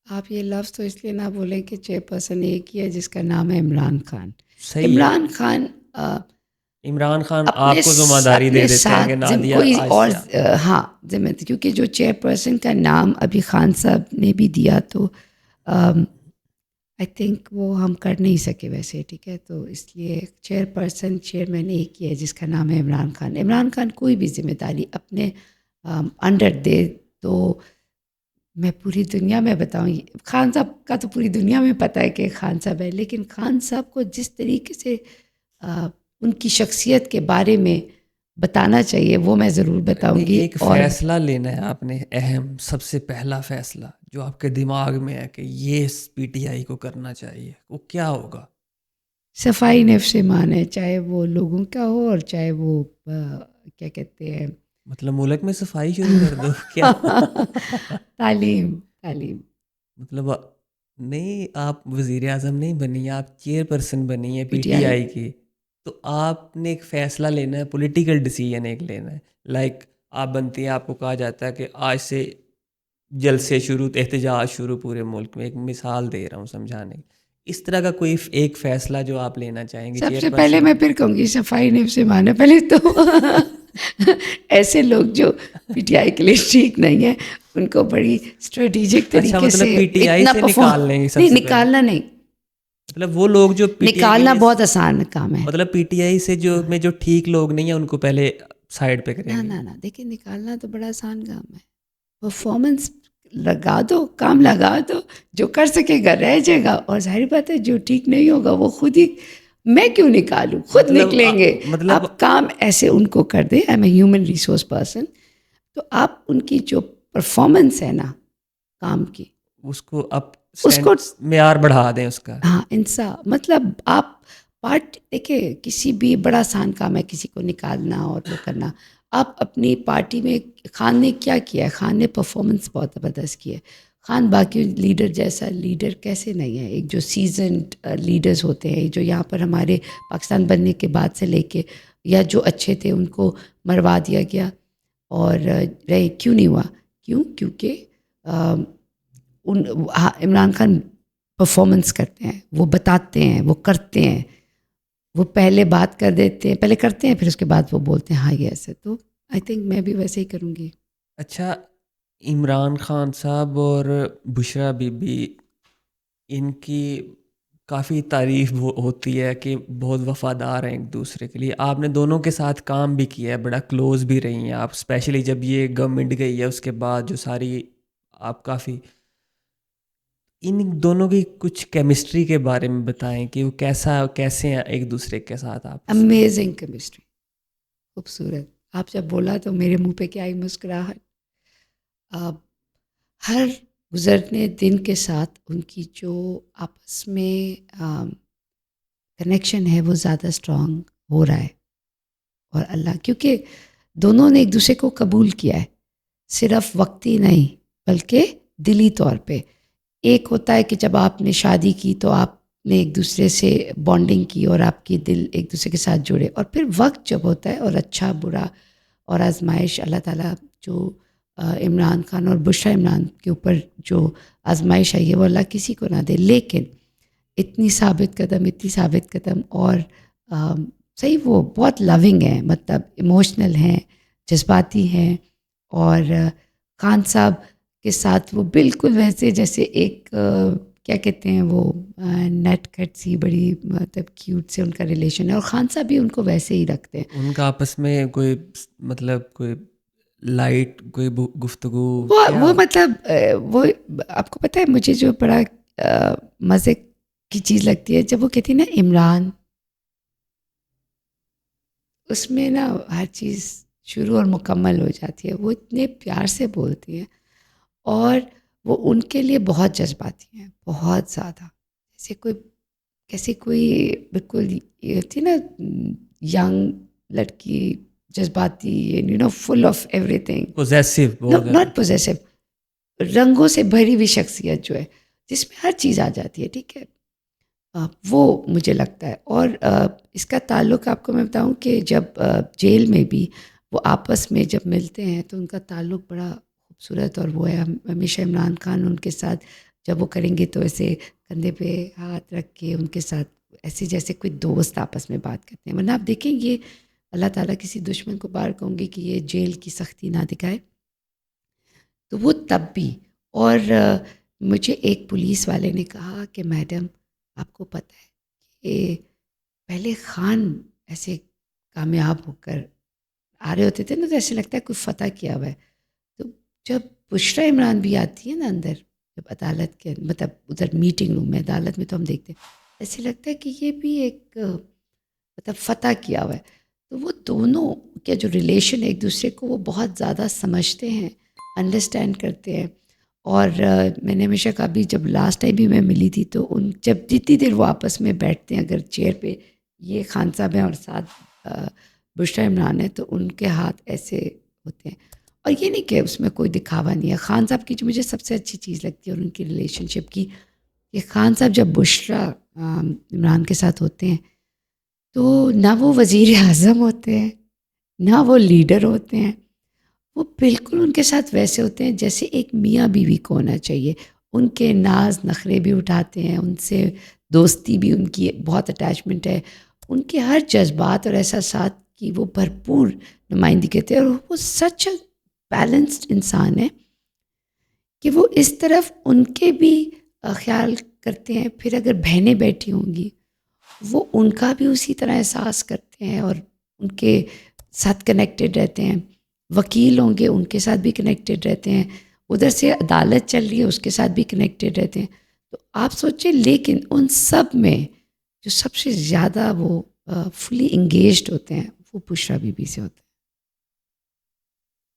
آپ یہ لفظ تو اس لیے نہ بولیں کہ چیئر پرسن ایک ہی ہے جس کا نام ہے عمران خان. صحیح ہے، عمران خان عمران خان اپنے آپ کو ذمہ داری دے اپنے دیتے ہیں کہ ساتھ نادیہ کوئی آج اور سے ہاں ذمہ، کیونکہ جو چیئر پرسن کا نام ابھی خان صاحب نے بھی دیا تو آئی تھنک وہ ہم کر نہیں سکے ویسے، ٹھیک ہے. تو اس لیے چیئر پرسن چیئرمین ایک ہی ہے جس کا نام ہے عمران خان. عمران خان کوئی بھی ذمہ داری اپنے انڈر دے تو میں پوری دنیا میں بتاؤں، خان صاحب کا تو پوری دنیا میں پتہ ہے کہ خان صاحب ہے، لیکن خان صاحب کو جس طریقے سے ان کی شخصیت کے بارے میں بتانا چاہیے وہ میں ضرور بتاؤں گی. ایک اور فیصلہ لینا ہے آپ نے، اہم سب سے پہلا فیصلہ جو آپ کے دماغ میں ہے کہ یہ پی ٹی آئی کو کرنا چاہیے، وہ کیا ہوگا؟ صفائی نفس ایمان ہے، چاہے وہ لوگوں کا ہو اور چاہے وہ کیا کہتے ہیں مطلب ملک میں صفائی شروع کر دو کیا؟ تعلیم. مطلب نہیں، آپ وزیر اعظم نہیں بنی، آپ چیئر پرسن بنی ہے پی پی ٹی ٹی آئی آئی کی، تو آپ نے ایک فیصلہ لینا ہے، پولیٹیکل ڈیسیجن ایک لینا ہے. لائک آپ بنتی ہیں، آپ کو کہا جاتا ہے کہ آج سے جلسے شروع، احتجاج شروع پورے ملک میں. ایک مثال دے رہا ہوں سمجھانے کی. اس طرح کا کوئی ایک فیصلہ جو آپ لینا چاہیں گے سب چیئر سے پہلے پرسن؟ میں پھر کہوں گی صفائی نفس ایمان ہے پہلے تو. ایسے لوگ جو پی ٹی آئی کے لیے ٹھیک نہیں ہیں ان کو بڑی اسٹریٹجک اچھا، طریقے مطلب سے پی ٹی آئی اتنا سے پرفارم نکال لیں گے سب نہیں، سے پہلے؟ نکالنا نہیں، مطلب وہ لوگ جو پی ٹی آئی کے نکالنا لیے، بہت آسان کام ہے. مطلب پی ٹی آئی سے جو ٹھیک لوگ نہیں ہیں ان کو پہلے سائڈ پہ کریں گے. نہ دیکھیں، نکالنا تو بڑا آسان کام ہے. پرفارمنس لگا دو، کام لگا دو، جو کر سکے گا رہ جائے گا. اور ظاہر بات ہے جو ٹھیک نہیں ہوگا وہ خود ہی، میں کیوں نکالوں، خود مطلب نکلیں گے. مطلب آپ کام ایسے ان کو کر دیں. I am a human resource person, تو آپ ان کی جو پرفارمنس ہے نا کام کی، اس کو آپ اس کو معیار بڑھا دیں اس کا. ہاں مطلب آپ دیکھیں کسی بھی بڑا آسان کام ہے کسی کو نکالنا اور وہ کرنا. آپ اپنی پارٹی میں، خان نے کیا کیا ہے، خان نے پرفارمنس بہت زبردست کی ہے. خان باقی لیڈر جیسا لیڈر کیسے نہیں ہے. ایک جو سیزنڈ لیڈرز ہوتے ہیں جو یہاں پر ہمارے پاکستان بننے کے بعد سے لے کے، یا جو اچھے تھے ان کو مروا دیا گیا اور رہے. کیوں نہیں ہوا؟ کیونکہ عمران خان پرفارمنس کرتے ہیں، وہ بتاتے ہیں، وہ کرتے ہیں. وہ پہلے بات کر دیتے ہیں، پہلے کرتے ہیں پھر اس کے بعد وہ بولتے ہیں ہاں یہ ایسے. تو آئی تھنک میں بھی ویسے ہی کروں گی. اچھا، عمران خان صاحب اور بشرا بی بی، ان کی کافی تعریف ہوتی ہے کہ بہت وفادار ہیں ایک دوسرے کے لیے. آپ نے دونوں کے ساتھ کام بھی کیا ہے، بڑا کلوز بھی رہی ہیں آپ، اسپیشلی جب یہ گورنمنٹ گئی ہے اس کے بعد جو ساری آپ کافی. ان دونوں کی کچھ کیمسٹری کے بارے میں بتائیں کہ وہ کیسے ہیں ایک دوسرے کے ساتھ آپس میں. امیزنگ کیمسٹری، خوبصورت. آپ جب بولا تو میرے منہ پہ کیا ہی مسکراہٹ. ہر گزرنے دن کے ساتھ ان کی جو آپس میں کنیکشن ہے وہ زیادہ اسٹرانگ ہو رہا ہے. اور اللہ، کیونکہ دونوں نے ایک دوسرے کو قبول کیا ہے، صرف وقتی نہیں بلکہ دلی طور پہ. ایک ہوتا ہے کہ جب آپ نے شادی کی تو آپ نے ایک دوسرے سے بانڈنگ کی اور آپ کی دل ایک دوسرے کے ساتھ جڑے. اور پھر وقت جب ہوتا ہے اور اچھا برا اور آزمائش، اللہ تعالیٰ جو عمران خان اور بشرا عمران کے اوپر جو آزمائش آئی ہے وہ اللہ کسی کو نہ دے. لیکن اتنی ثابت قدم اور صحیح وہ بہت لونگ ہیں، مطلب ایموشنل ہیں، جذباتی ہیں. اور خان صاحب کے ساتھ وہ بالکل ویسے جیسے ایک کیا کہتے ہیں وہ نیٹ کٹ سی بڑی مطلب کیوٹ سے ان کا ریلیشن ہے. اور خان صاحب بھی ان کو ویسے ہی رکھتے ہیں. ان کا آپس میں کوئی مطلب کوئی لائٹ کوئی گفتگو کیا؟ وہ مطلب وہ آپ کو پتہ ہے مجھے جو بڑا مزے کی چیز لگتی ہے جب وہ کہتی ہے نا عمران، اس میں نا ہر چیز شروع اور مکمل ہو جاتی ہے. وہ اتنے پیار سے بولتی ہیں اور وہ ان کے لیے بہت جذباتی ہیں، بہت زیادہ. جیسے کوئی بالکل یہ تھی نا ینگ لڑکی جذباتی، full of everything, possessive بہت زیادہ. ناٹ پوزیسو، رنگوں سے بھری ہوئی شخصیت جو ہے جس میں ہر چیز آ جاتی ہے، ٹھیک ہے، وہ مجھے لگتا ہے. اور اس کا تعلق آپ کو میں بتاؤں کہ جب جیل میں بھی وہ آپس میں جب ملتے ہیں تو ان کا تعلق بڑا خوبصورت، اور وہ ہے ہمیشہ عمران خان ان کے ساتھ جب وہ کریں گے تو ایسے کندھے پہ ہاتھ رکھ کے ان کے ساتھ ایسے جیسے کوئی دوست آپس میں بات کرتے ہیں. ورنہ آپ دیکھیں یہ اللہ تعالیٰ کسی دشمن کو بار کہوں گے کہ یہ جیل کی سختی نہ دکھائے، تو وہ تب بھی. اور مجھے ایک پولیس والے نے کہا کہ میڈم آپ کو پتہ ہے کہ پہلے خان ایسے کامیاب ہو کر آ رہے ہوتے تھے نا تو ایسے لگتا ہے کوئی فتح کیا ہوا ہے. تو جب بشریٰ عمران بھی آتی ہے نا اندر، جب عدالت کے مطلب ادھر میٹنگ روم میں، عدالت میں تو ہم دیکھتے ہیں ایسے لگتا ہے کہ یہ بھی ایک مطلب فتح کیا ہوا ہے. تو وہ دونوں کا جو ریلیشن ہے ایک دوسرے کو وہ بہت زیادہ سمجھتے ہیں، انڈرسٹینڈ کرتے ہیں. اور میں نے ہمیشہ کہا بھی جب لاسٹ ٹائم بھی میں ملی تھی تو ان جب جتنی دیر وہ آپس میں بیٹھتے ہیں، اگر چیئر پہ یہ خان صاحب ہیں اور ساتھ بشریٰ عمران ہے تو ان کے ہاتھ ایسے ہوتے ہیں. اور یہ نہیں کہ اس میں کوئی دکھاوا نہیں ہے. خان صاحب کی جو مجھے سب سے اچھی چیز لگتی ہے اور ان کی ریلیشن شپ کی، کہ خان صاحب جب بشریٰ عمران کے ساتھ ہوتے ہیں تو نہ وہ وزیر اعظم ہوتے ہیں نہ وہ لیڈر ہوتے ہیں، وہ بالکل ان کے ساتھ ویسے ہوتے ہیں جیسے ایک میاں بیوی کو ہونا چاہیے. ان کے ناز نخرے بھی اٹھاتے ہیں، ان سے دوستی بھی، ان کی بہت اٹیچمنٹ ہے، ان کے ہر جذبات اور احساسات کی وہ بھرپور نمائندگی کرتے ہیں. اور وہ سچ بیلنسڈ انسان ہے کہ وہ اس طرف ان کے بھی خیال کرتے ہیں. پھر اگر بہنیں بیٹھی ہوں گی وہ ان کا بھی اسی طرح احساس کرتے ہیں اور ان کے ساتھ کنیکٹڈ رہتے ہیں. وکیل ہوں گے ان کے ساتھ بھی کنیکٹڈ رہتے ہیں، ادھر سے عدالت چل رہی ہے اس کے ساتھ بھی کنیکٹڈ رہتے ہیں. تو آپ سوچیں، لیکن ان سب میں جو سب سے زیادہ وہ فلی انگیجڈ ہوتے ہیں وہ بشریٰ بی بی سے ہوتے ہیں.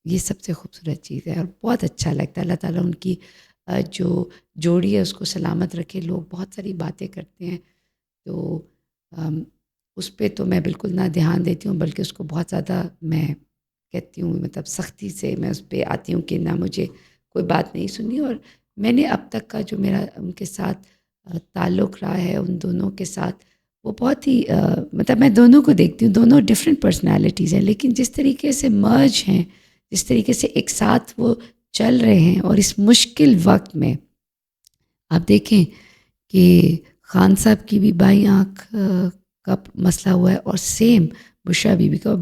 یہ سب سے خوبصورت چیز ہے اور بہت اچھا لگتا ہے. اللہ تعالیٰ ان کی جو جوڑی ہے اس کو سلامت رکھے. لوگ بہت ساری باتیں کرتے ہیں تو اس پہ تو میں بالکل نہ دھیان دیتی ہوں، بلکہ اس کو بہت زیادہ میں کہتی ہوں، مطلب سختی سے میں اس پہ آتی ہوں کہ نہ مجھے کوئی بات نہیں سننی. اور میں نے اب تک کا جو میرا ان کے ساتھ تعلق رہا ہے ان دونوں کے ساتھ، وہ بہت ہی مطلب میں دونوں کو دیکھتی ہوں، دونوں ڈفرینٹ پرسنالٹیز ہیں، لیکن جس طریقے سے مرج ہیں، جس طریقے سے ایک ساتھ وہ چل رہے ہیں. اور اس مشکل وقت میں آپ دیکھیں کہ خان صاحب کی بھی بائیں آنکھ کا مسئلہ ہوا ہے اور سیم بشریٰ بی بی کا. اور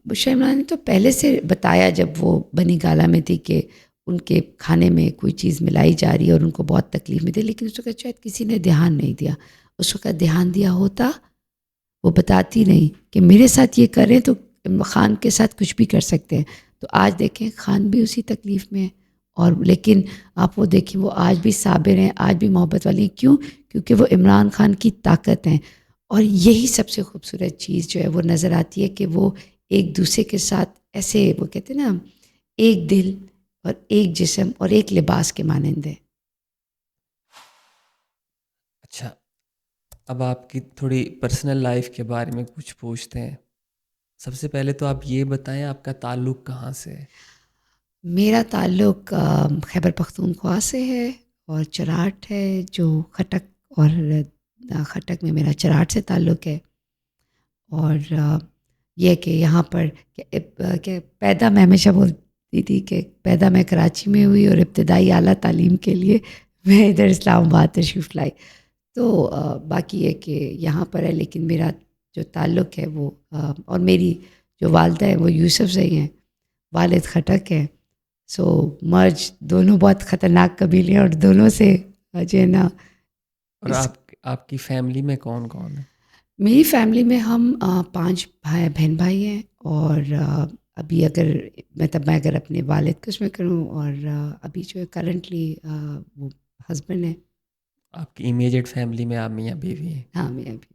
بشریٰ عمران نے تو پہلے سے بتایا جب وہ بنی گالا میں تھی کہ ان کے کھانے میں کوئی چیز ملائی جا رہی ہے اور ان کو بہت تکلیف میں تھی، لیکن اس وقت شاید کسی نے دھیان نہیں دیا. اس وقت دھیان دیا ہوتا وہ بتاتی نہیں کہ میرے ساتھ یہ کریں تو خان کے ساتھ کچھ بھی کر سکتے ہیں. تو آج دیکھیں خان بھی اسی تکلیف میں ہے، اور لیکن آپ وہ دیکھیں وہ آج بھی صابر ہیں، آج بھی محبت والی ہیں. کیوں؟ کیونکہ وہ عمران خان کی طاقت ہیں. اور یہی سب سے خوبصورت چیز جو ہے وہ نظر آتی ہے کہ وہ ایک دوسرے کے ساتھ ایسے وہ کہتے ہیں نا ایک دل اور ایک جسم اور ایک لباس کے مانند ہے. اچھا، اب آپ کی تھوڑی پرسنل لائف کے بارے میں کچھ پوچھتے ہیں. سب سے پہلے تو آپ یہ بتائیں آپ کا تعلق کہاں سے ہے؟ میرا تعلق خیبر پختونخوا سے ہے اور چراٹ ہے جو خٹک، اور خٹک میں میرا چراٹ سے تعلق ہے. اور یہ کہ یہاں پر کہ پیدا میں ہمیشہ بولتی تھی کہ پیدا میں کراچی میں ہوئی اور ابتدائی اعلیٰ تعلیم کے لیے میں ادھر اسلام آباد تشریف لائی. تو باقی یہ کہ یہاں پر ہے، لیکن میرا جو تعلق ہے وہ اور میری جو والدہ ہے وہ یوسف سے ہی ہیں، والد خٹک ہیں. سو مرج دونوں بہت خطرناک قبیلے ہیں اور دونوں سے جو ہے نا اور آپ کی فیملی میں کون کون ہے؟ میری فیملی میں ہم 5 بہن بھائی ہیں. اور ابھی اگر مطلب میں اگر اپنے والد کو اس میں کروں، اور ابھی جو ہے کرنٹلی وہ ہسبینڈ ہے. آپ کی امیجیٹ فیملی میں آپ میاں بیوی ہیں؟ ہاں میاں بھی.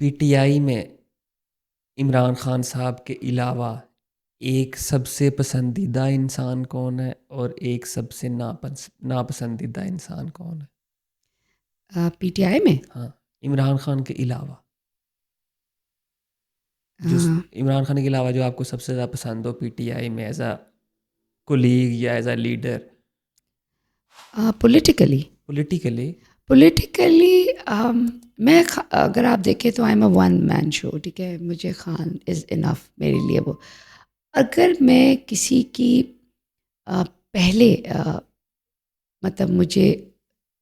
پی ٹی آئی میں عمران خان صاحب کے علاوہ ایک سب سے پسندیدہ انسان کون ہے اور ایک سب سے ناپسندیدہ انسان کون ہے؟ پی ٹی آئی میں ہاں، عمران خان کے علاوہ. جو ہاں عمران خان کے علاوہ جو آپ کو سب سے زیادہ پسند ہو پی ٹی آئی میں ایز اے کولیگ یا as a leader politically politically? Politically میں اگر آپ دیکھیں تو آئی ایم اے ون مین شو، ٹھیک ہے، مجھے خان از انف میرے لیے وہ. اگر میں کسی کی پہلے مطلب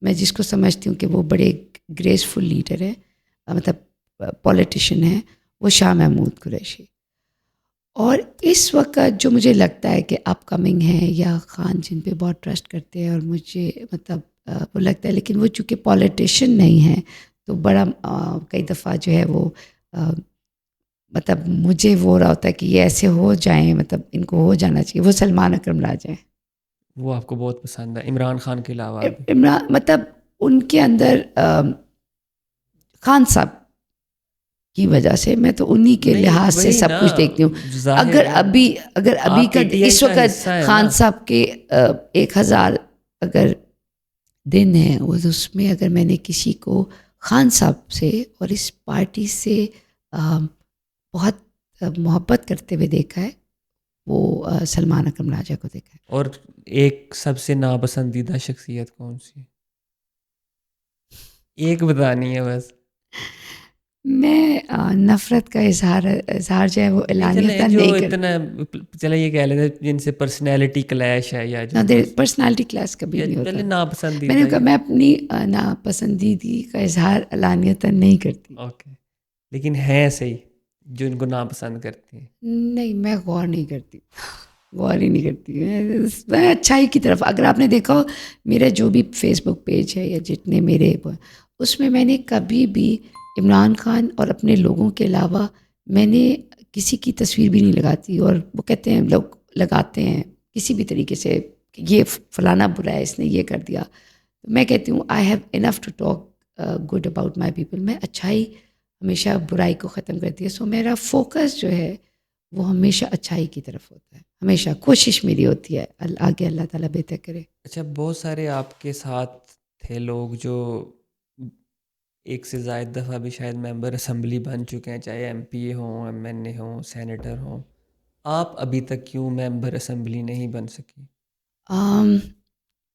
میں جس کو سمجھتی ہوں کہ وہ بڑے گریسفل لیڈر ہیں، مطلب پولیٹیشین ہیں، وہ شاہ محمود قریشی. اور اس وقت جو مجھے لگتا ہے کہ اپ کمنگ ہیں یا خان جن پہ بہت ٹرسٹ کرتے ہیں، اور مجھے مطلب وہ لگتا ہے، لیکن وہ چونکہ پولیٹیشین نہیں ہیں تو بڑا کئی دفعہ جو ہے وہ مطلب مجھے وہ رہا ہوتا ہے کہ یہ ایسے ہو جائیں، مطلب ان کو ہو جانا چاہیے. وہ سلمان اکرم راجہ ہیں. وہ آپ کو بہت پسند ہے عمران خان کے علاوہ بھی؟ عمران مطلب ان کے اندر خان صاحب کی وجہ سے میں تو انہی کے نہیں لحاظ سے وہی سب نا، کچھ دیکھتی ہوں. ظاہر ہے اگر ابھی آپ کا پی ٹی آئی اس کا وقت حصہ ہے خان نا. صاحب کے 1000 اگر دن ہیں، اس میں اگر میں نے کسی کو خان صاحب سے اور اس پارٹی سے بہت محبت کرتے ہوئے دیکھا ہے، وہ سلمان اکرم راجہ کو دیکھا ہے. اور ایک سب سے ناپسندیدہ شخصیت کون سی؟ ایک بتانی ہے بس. میں نفرت کا اظہار جو ہے وہ نہیں چلیں اعلانیتاً جو نہیں اتنا، چلیں یہ کہہ لیتے ہیں جن سے پرسنالٹی کلیش ہے یا جو کرتی. بس، پرسنالٹی کلاس کبھی یا نہیں ہوتا. چلیں میں نے ناپسندیدہ کہا ہی. میں اپنی ناپسندیدگی کا اظہار اعلانیتاً نہیں کرتی. اوکے، لیکن ہیں صحیح جو ان کو ناپسند کرتی ہیں؟ نہیں، میں غور نہیں کرتی، غور ہی نہیں کرتی. میں اچھائی کی طرف، اگر آپ نے دیکھا ہو میرا جو بھی فیس بک پیج ہے یا جتنے میرے اس میں نے کبھی بھی عمران خان اور اپنے لوگوں کے علاوہ میں نے کسی کی تصویر بھی نہیں لگاتی. اور وہ کہتے ہیں لوگ لگاتے ہیں کسی بھی طریقے سے کہ یہ فلانا برا ہے، اس نے یہ کر دیا. میں کہتی ہوں I have enough to talk good about my people. میں اچھائی ہمیشہ برائی کو ختم کرتی ہے. سو میرا فوکس جو ہے وہ ہمیشہ اچھائی کی طرف ہوتا ہے. ہمیشہ کوشش میری ہوتی ہے آگے اللہ تعالیٰ بہتر کرے. اچھا، بہت سارے آپ کے ساتھ تھے لوگ جو ایک سے زائد دفعہ بھی شاید ممبر اسمبلی بن چکے ہیں، چاہے ایم پی اے ہوں، ایم این اے ہوں، سینیٹر ہوں. آپ ابھی تک کیوں ممبر اسمبلی نہیں بن سکی؟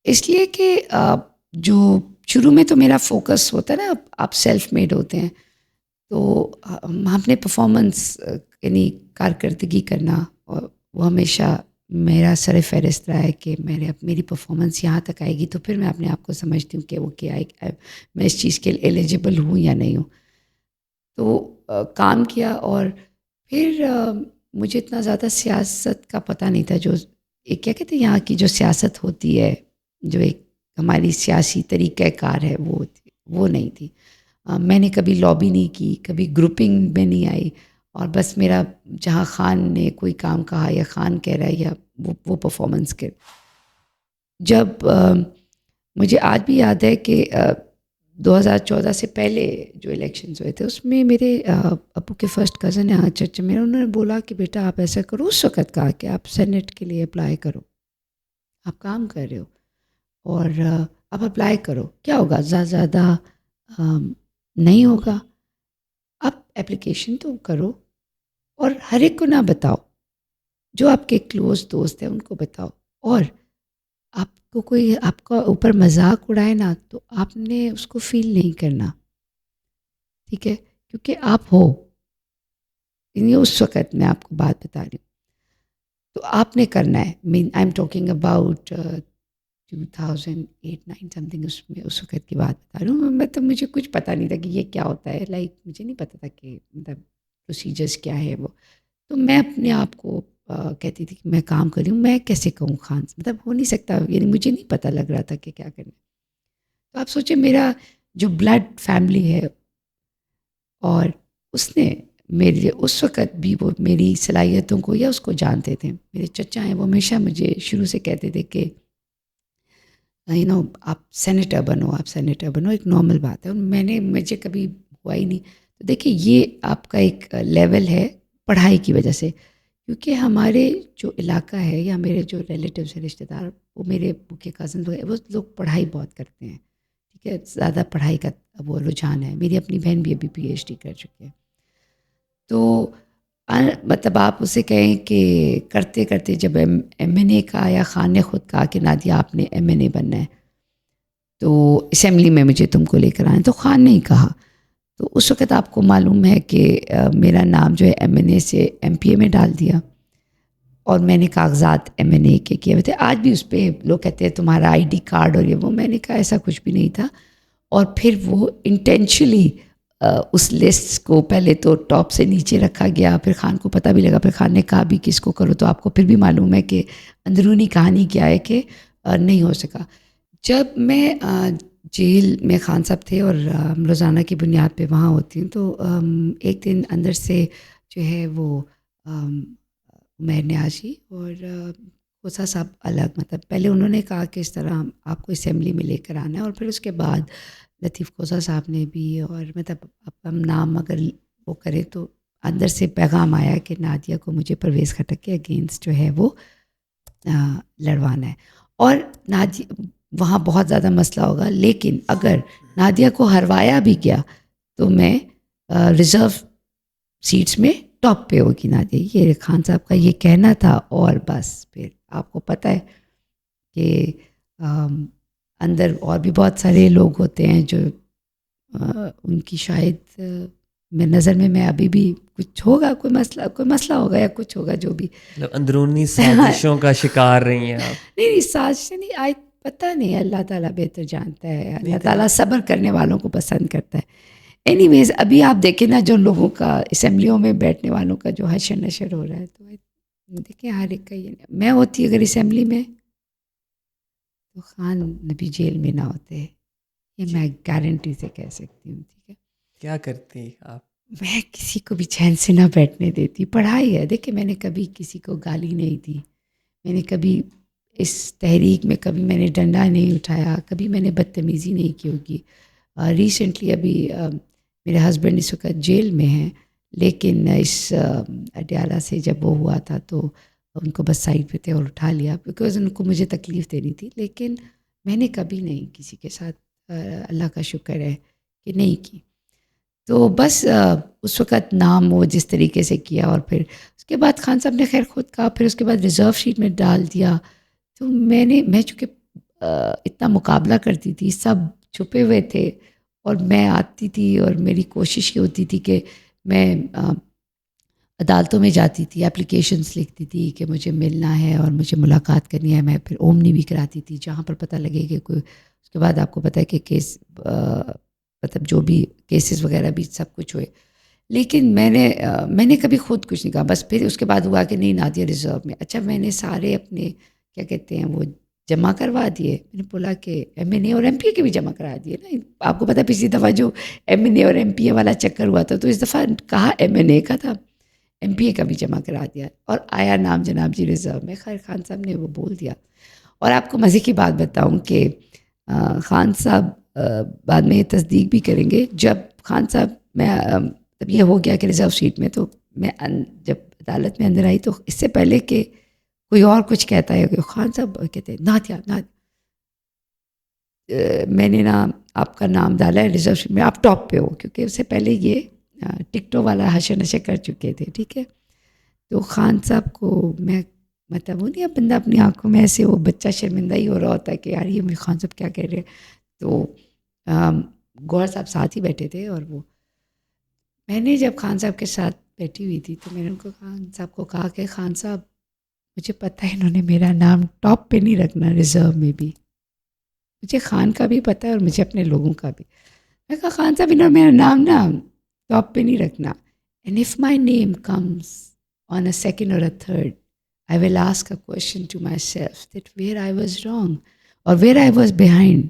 اس لیے کہ جو شروع میں تو میرا فوکس ہوتا ہے نا، آپ سیلف میڈ ہوتے ہیں تو ہم اپنے پرفارمنس یعنی کارکردگی کرنا، اور وہ ہمیشہ میرا سر فہرست رہا ہے کہ میری پرفارمنس یہاں تک آئے گی تو پھر میں اپنے آپ کو سمجھتی ہوں کہ وہ کیا ہے، میں اس چیز کے لیے ایلیجبل ہوں یا نہیں ہوں. تو کام کیا، اور پھر مجھے اتنا زیادہ سیاست کا پتہ نہیں تھا. جو ایک کیا کہتے ہیں یہاں کی جو سیاست ہوتی ہے، جو ایک ہماری سیاسی طریقہ کار ہے، وہ نہیں تھی. میں نے کبھی لابی نہیں کی، کبھی گروپنگ میں نہیں آئی، اور بس میرا جہاں خان نے کوئی کام کہا یا خان کہہ رہا ہے یا وہ پرفارمنس کے. جب مجھے آج بھی یاد ہے کہ 2014 سے پہلے جو الیکشنز ہوئے تھے اس میں میرے ابو کے فرسٹ کزن ہیں چرچ میں، انہوں نے بولا کہ بیٹا آپ ایسا کرو. اس وقت کہا کہ آپ سینٹ کے لیے اپلائی کرو، آپ کام کر رہے ہو اور آپ اپلائی کرو، کیا ہوگا، زیادہ نہیں ہوگا. آپ اپلیکیشن تو کرو، اور ہر ایک کو نہ بتاؤ، جو آپ کے کلوز دوست ہیں ان کو بتاؤ. اور آپ کو کوئی آپ کا اوپر مذاق اڑائے نا تو آپ نے اس کو فیل نہیں کرنا، ٹھیک ہے، کیونکہ آپ ہو. یعنی اس وقت میں آپ کو بات بتا رہی ہوں تو آپ نے کرنا ہے. I am talking about 2008-9 something, اس وقت کی بات بتا رہی ہوں. مطلب مجھے کچھ پتہ نہیں تھا کہ یہ کیا ہوتا ہے، مجھے نہیں پتہ تھا کہ مطلب پروسیجرز کیا ہے وہ. تو میں اپنے آپ کو کہتی تھی کہ میں کام کر رہی ہوں، میں کیسے کہوں خان سے، مطلب ہو نہیں سکتا، یعنی مجھے نہیں پتہ لگ رہا تھا کہ کیا کرنا. تو آپ سوچیں میرا جو بلڈ فیملی ہے، اور اس نے میرے لیے اس وقت بھی وہ میری صلاحیتوں کو یا اس کو جانتے تھے. میرے چچا ہیں، وہ ہمیشہ مجھے شروع سے کہتے تھے کہ آپ سینیٹر بنو، آپ سینیٹر بنو، ایک نارمل بات ہے. اور مجھے کبھی ہوا ہی نہیں. تو دیکھیں یہ آپ کا ایک لیول ہے پڑھائی کی وجہ سے، کیونکہ ہمارے جو علاقہ ہے یا میرے جو ریلیٹیوز ہیں، رشتہ دار، وہ میرے ابو کے کزن وہ لوگ پڑھائی بہت کرتے ہیں، ٹھیک ہے، زیادہ پڑھائی کا وہ رجحان ہے. میری اپنی بہن بھی ابھی PhD کر چکی ہے. تو مطلب آپ اسے کہیں کہ کرتے کرتے جب ایم این اے کا یا خان نے خود کہا کہ نادیہ آپ نے ایم این اے بننا ہے تو اسمبلی میں مجھے تم کو لے کر آئیں، تو خان نے ہی کہا. تو اس وقت آپ کو معلوم ہے کہ میرا نام جو ہے ایم این اے سے ایم پی اے میں ڈال دیا، اور میں نے کاغذات ایم این اے کے کیے ہوئے تھے. آج بھی اس پہ لوگ کہتے ہیں تمہارا آئی ڈی کارڈ اور یہ وہ، میں نے کہا ایسا کچھ بھی نہیں تھا. اور پھر وہ انٹینشلی اس لسٹ کو پہلے تو ٹاپ سے نیچے رکھا گیا، پھر خان کو پتہ بھی لگا، پھر خان نے کہا بھی کہ اس کو کرو. تو آپ کو پھر بھی معلوم ہے کہ اندرونی کہانی کیا ہے کہ نہیں ہو سکا. جب میں جیل میں خان صاحب تھے اور روزانہ کی بنیاد پہ وہاں ہوتی ہوں، تو ایک دن اندر سے جو ہے وہ عمیر نیازی اور کوسا صاحب الگ، مطلب پہلے انہوں نے کہا کہ اس طرح آپ کو اسمبلی میں لے کر آنا ہے، اور پھر اس کے بعد لطیف کوسا صاحب نے بھی، اور مطلب اب ہم نام اگر وہ کریں تو اندر سے پیغام آیا کہ نادیہ کو مجھے پرویز خٹک کے اگینسٹ جو ہے وہ لڑوانا ہے. اور نادیہ وہاں بہت زیادہ مسئلہ ہوگا، لیکن اگر نادیہ کو ہروایا بھی گیا تو میں ریزرو سیٹس میں ٹاپ پہ ہوگی نادیہ. یہ خان صاحب کا یہ کہنا تھا. اور بس پھر آپ کو پتہ ہے کہ اندر اور بھی بہت سارے لوگ ہوتے ہیں جو ان کی شاید میں نظر میں ابھی بھی کچھ ہوگا، کوئی مسئلہ ہوگا یا کچھ ہوگا جو بھی، مطلب اندرونی سازشوں کا شکار رہی ہیں آپ. نہیں سازش نہیں، آج پتہ نہیں، اللہ تعالیٰ بہتر جانتا ہے، اللہ تعالیٰ صبر کرنے والوں کو پسند کرتا ہے. اینی ویز ابھی آپ دیکھیں نا جو لوگوں کا اسمبلیوں میں بیٹھنے والوں کا جو حشر نشر ہو رہا ہے، تو دیکھیں ہر ایک کا یہ. میں ہوتی اگر اسمبلی میں تو خان نبی جیل میں نہ ہوتے، یہ میں گارنٹی سے کہہ سکتی ہوں. ٹھیک ہے، کیا کرتی آپ؟ میں کسی کو بھی چین سے نہ بیٹھنے دیتی. پڑھائی ہے، دیکھیں میں نے کبھی کسی کو گالی نہیں دی، میں نے کبھی اس تحریک میں کبھی میں نے ڈنڈا نہیں اٹھایا، کبھی میں نے بدتمیزی نہیں کی ہوگی. ریسنٹلی ابھی میرے ہسبینڈ اس وقت جیل میں ہیں، لیکن اس اڈیالہ سے جب وہ ہوا تھا تو ان کو بس سائڈ پہ تھے اور اٹھا لیا، بیکاز ان کو مجھے تکلیف دینی تھی. لیکن میں نے کبھی نہیں کسی کے ساتھ، اللہ کا شکر ہے کہ نہیں کی. تو بس اس وقت نام وہ جس طریقے سے کیا، اور پھر اس کے بعد خان صاحب نے خیر خود کہا، پھر اس کے بعد ریزرو شیٹ میں ڈال دیا. تو میں چونکہ اتنا مقابلہ کرتی تھی، سب چھپے ہوئے تھے اور میں آتی تھی، اور میری کوشش یہ ہوتی تھی کہ میں عدالتوں میں جاتی تھی، اپلیکیشنس لکھتی تھی کہ مجھے ملنا ہے اور مجھے ملاقات کرنی ہے. میں پھر اومنی بھی کراتی تھی جہاں پر پتہ لگے کہ کوئی. اس کے بعد آپ کو پتہ ہے کہ کیس مطلب جو بھی کیسز وغیرہ بھی سب کچھ ہوئے. لیکن میں نے کبھی خود کچھ نہیں کہا. بس پھر اس کے بعد ہوا کہ نہیں نادیہ ریزرو میں. اچھا میں نے سارے اپنے کیا کہتے ہیں وہ جمع کروا دیے. میں نے بولا کہ ایم این اے اور ایم پی اے کے بھی جمع کرا دیے نا. آپ کو پتہ پچھلی دفعہ جو ایم این اے اور ایم پی اے والا چکر ہوا تھا، تو اس دفعہ کہا ایم این اے کا تھا، ایم پی اے کا بھی جمع کرا دیا، اور آیا نام جناب جی ریزرو میں. خیر خان صاحب نے وہ بول دیا. اور آپ کو مزے کی بات بتاؤں کہ خان صاحب بعد میں یہ تصدیق بھی کریں گے، جب خان صاحب میں تب یہ ہو گیا کہ ریزرو سیٹ میں، تو میں جب عدالت میں اندر آئی تو اس سے پہلے کہ کوئی اور کچھ کہتا ہے کہ خان صاحب کہتے ہیں نادیہ میں نے نا آپ کا نام ڈالا ہے ریزرو سیٹ میں، آپ ٹاپ پہ ہو، کیونکہ اس سے پہلے یہ ٹکٹوں والا حشر نشر کر چکے تھے. ٹھیک ہے، تو خان صاحب کو میں مطلب وہ نہیں، بندہ اپنی آنکھوں میں ایسے وہ بچہ شرمندہ ہی ہو رہا ہوتا ہے کہ یار یہ خان صاحب کیا کہہ رہے ہیں. تو گوہر صاحب ساتھ ہی بیٹھے تھے، اور وہ میں نے جب خان صاحب کے ساتھ بیٹھی ہوئی تھی تو میں نے ان کو خان صاحب کو کہا کہ خان صاحب مجھے پتہ ہے انہوں نے میرا نام ٹاپ پہ نہیں رکھنا ریزرو میں بھی، مجھے خان کا بھی پتہ ہے اور مجھے اپنے لوگوں کا بھی. میں کہا خان صاحب انہوں نے میرا نام نا ٹاپ پہ نہیں رکھنا. And if my name comes on a second اور a third, I will ask a question to myself that where I was wrong or where I was behind,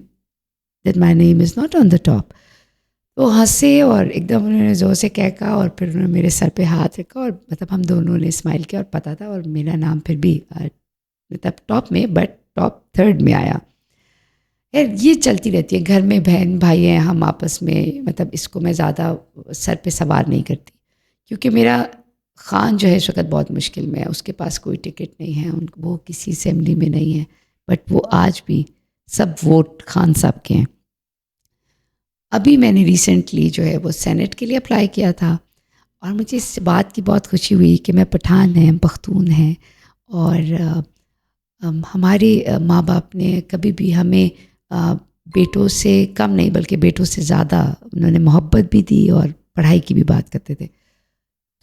that my name is not on the top. تو ہنسے اور ایک دم انہوں نے زور سے کہا اور پھر انہوں نے میرے سر پہ ہاتھ رکھا اور مطلب ہم دونوں نے اسمائل کیا اور پتہ تھا, اور میرا نام پھر بھی مطلب ٹاپ میں بٹ ٹاپ تھرڈ میں آیا. یہ چلتی رہتی ہے گھر میں, بہن بھائی ہیں ہم آپس میں, مطلب اس کو میں زیادہ سر پہ سوار نہیں کرتی کیونکہ میرا خان جو ہے اس وقت بہت مشکل میں ہے, اس کے پاس کوئی ٹکٹ نہیں ہے, وہ کسی اسمبلی میں نہیں ہے, بٹ وہ آج بھی سب ووٹ خان صاحب کے ہیں. ابھی میں نے ریسنٹلی جو ہے وہ سینٹ کے لیے اپلائی کیا تھا, اور مجھے اس بات کی بہت خوشی ہوئی کہ میں پٹھان ہیں، پختون ہیں، اور ہمارے ماں باپ نے کبھی بھی ہمیں بیٹوں سے کم نہیں بلکہ بیٹوں سے زیادہ انہوں نے محبت بھی دی اور پڑھائی کی بھی بات کرتے تھے.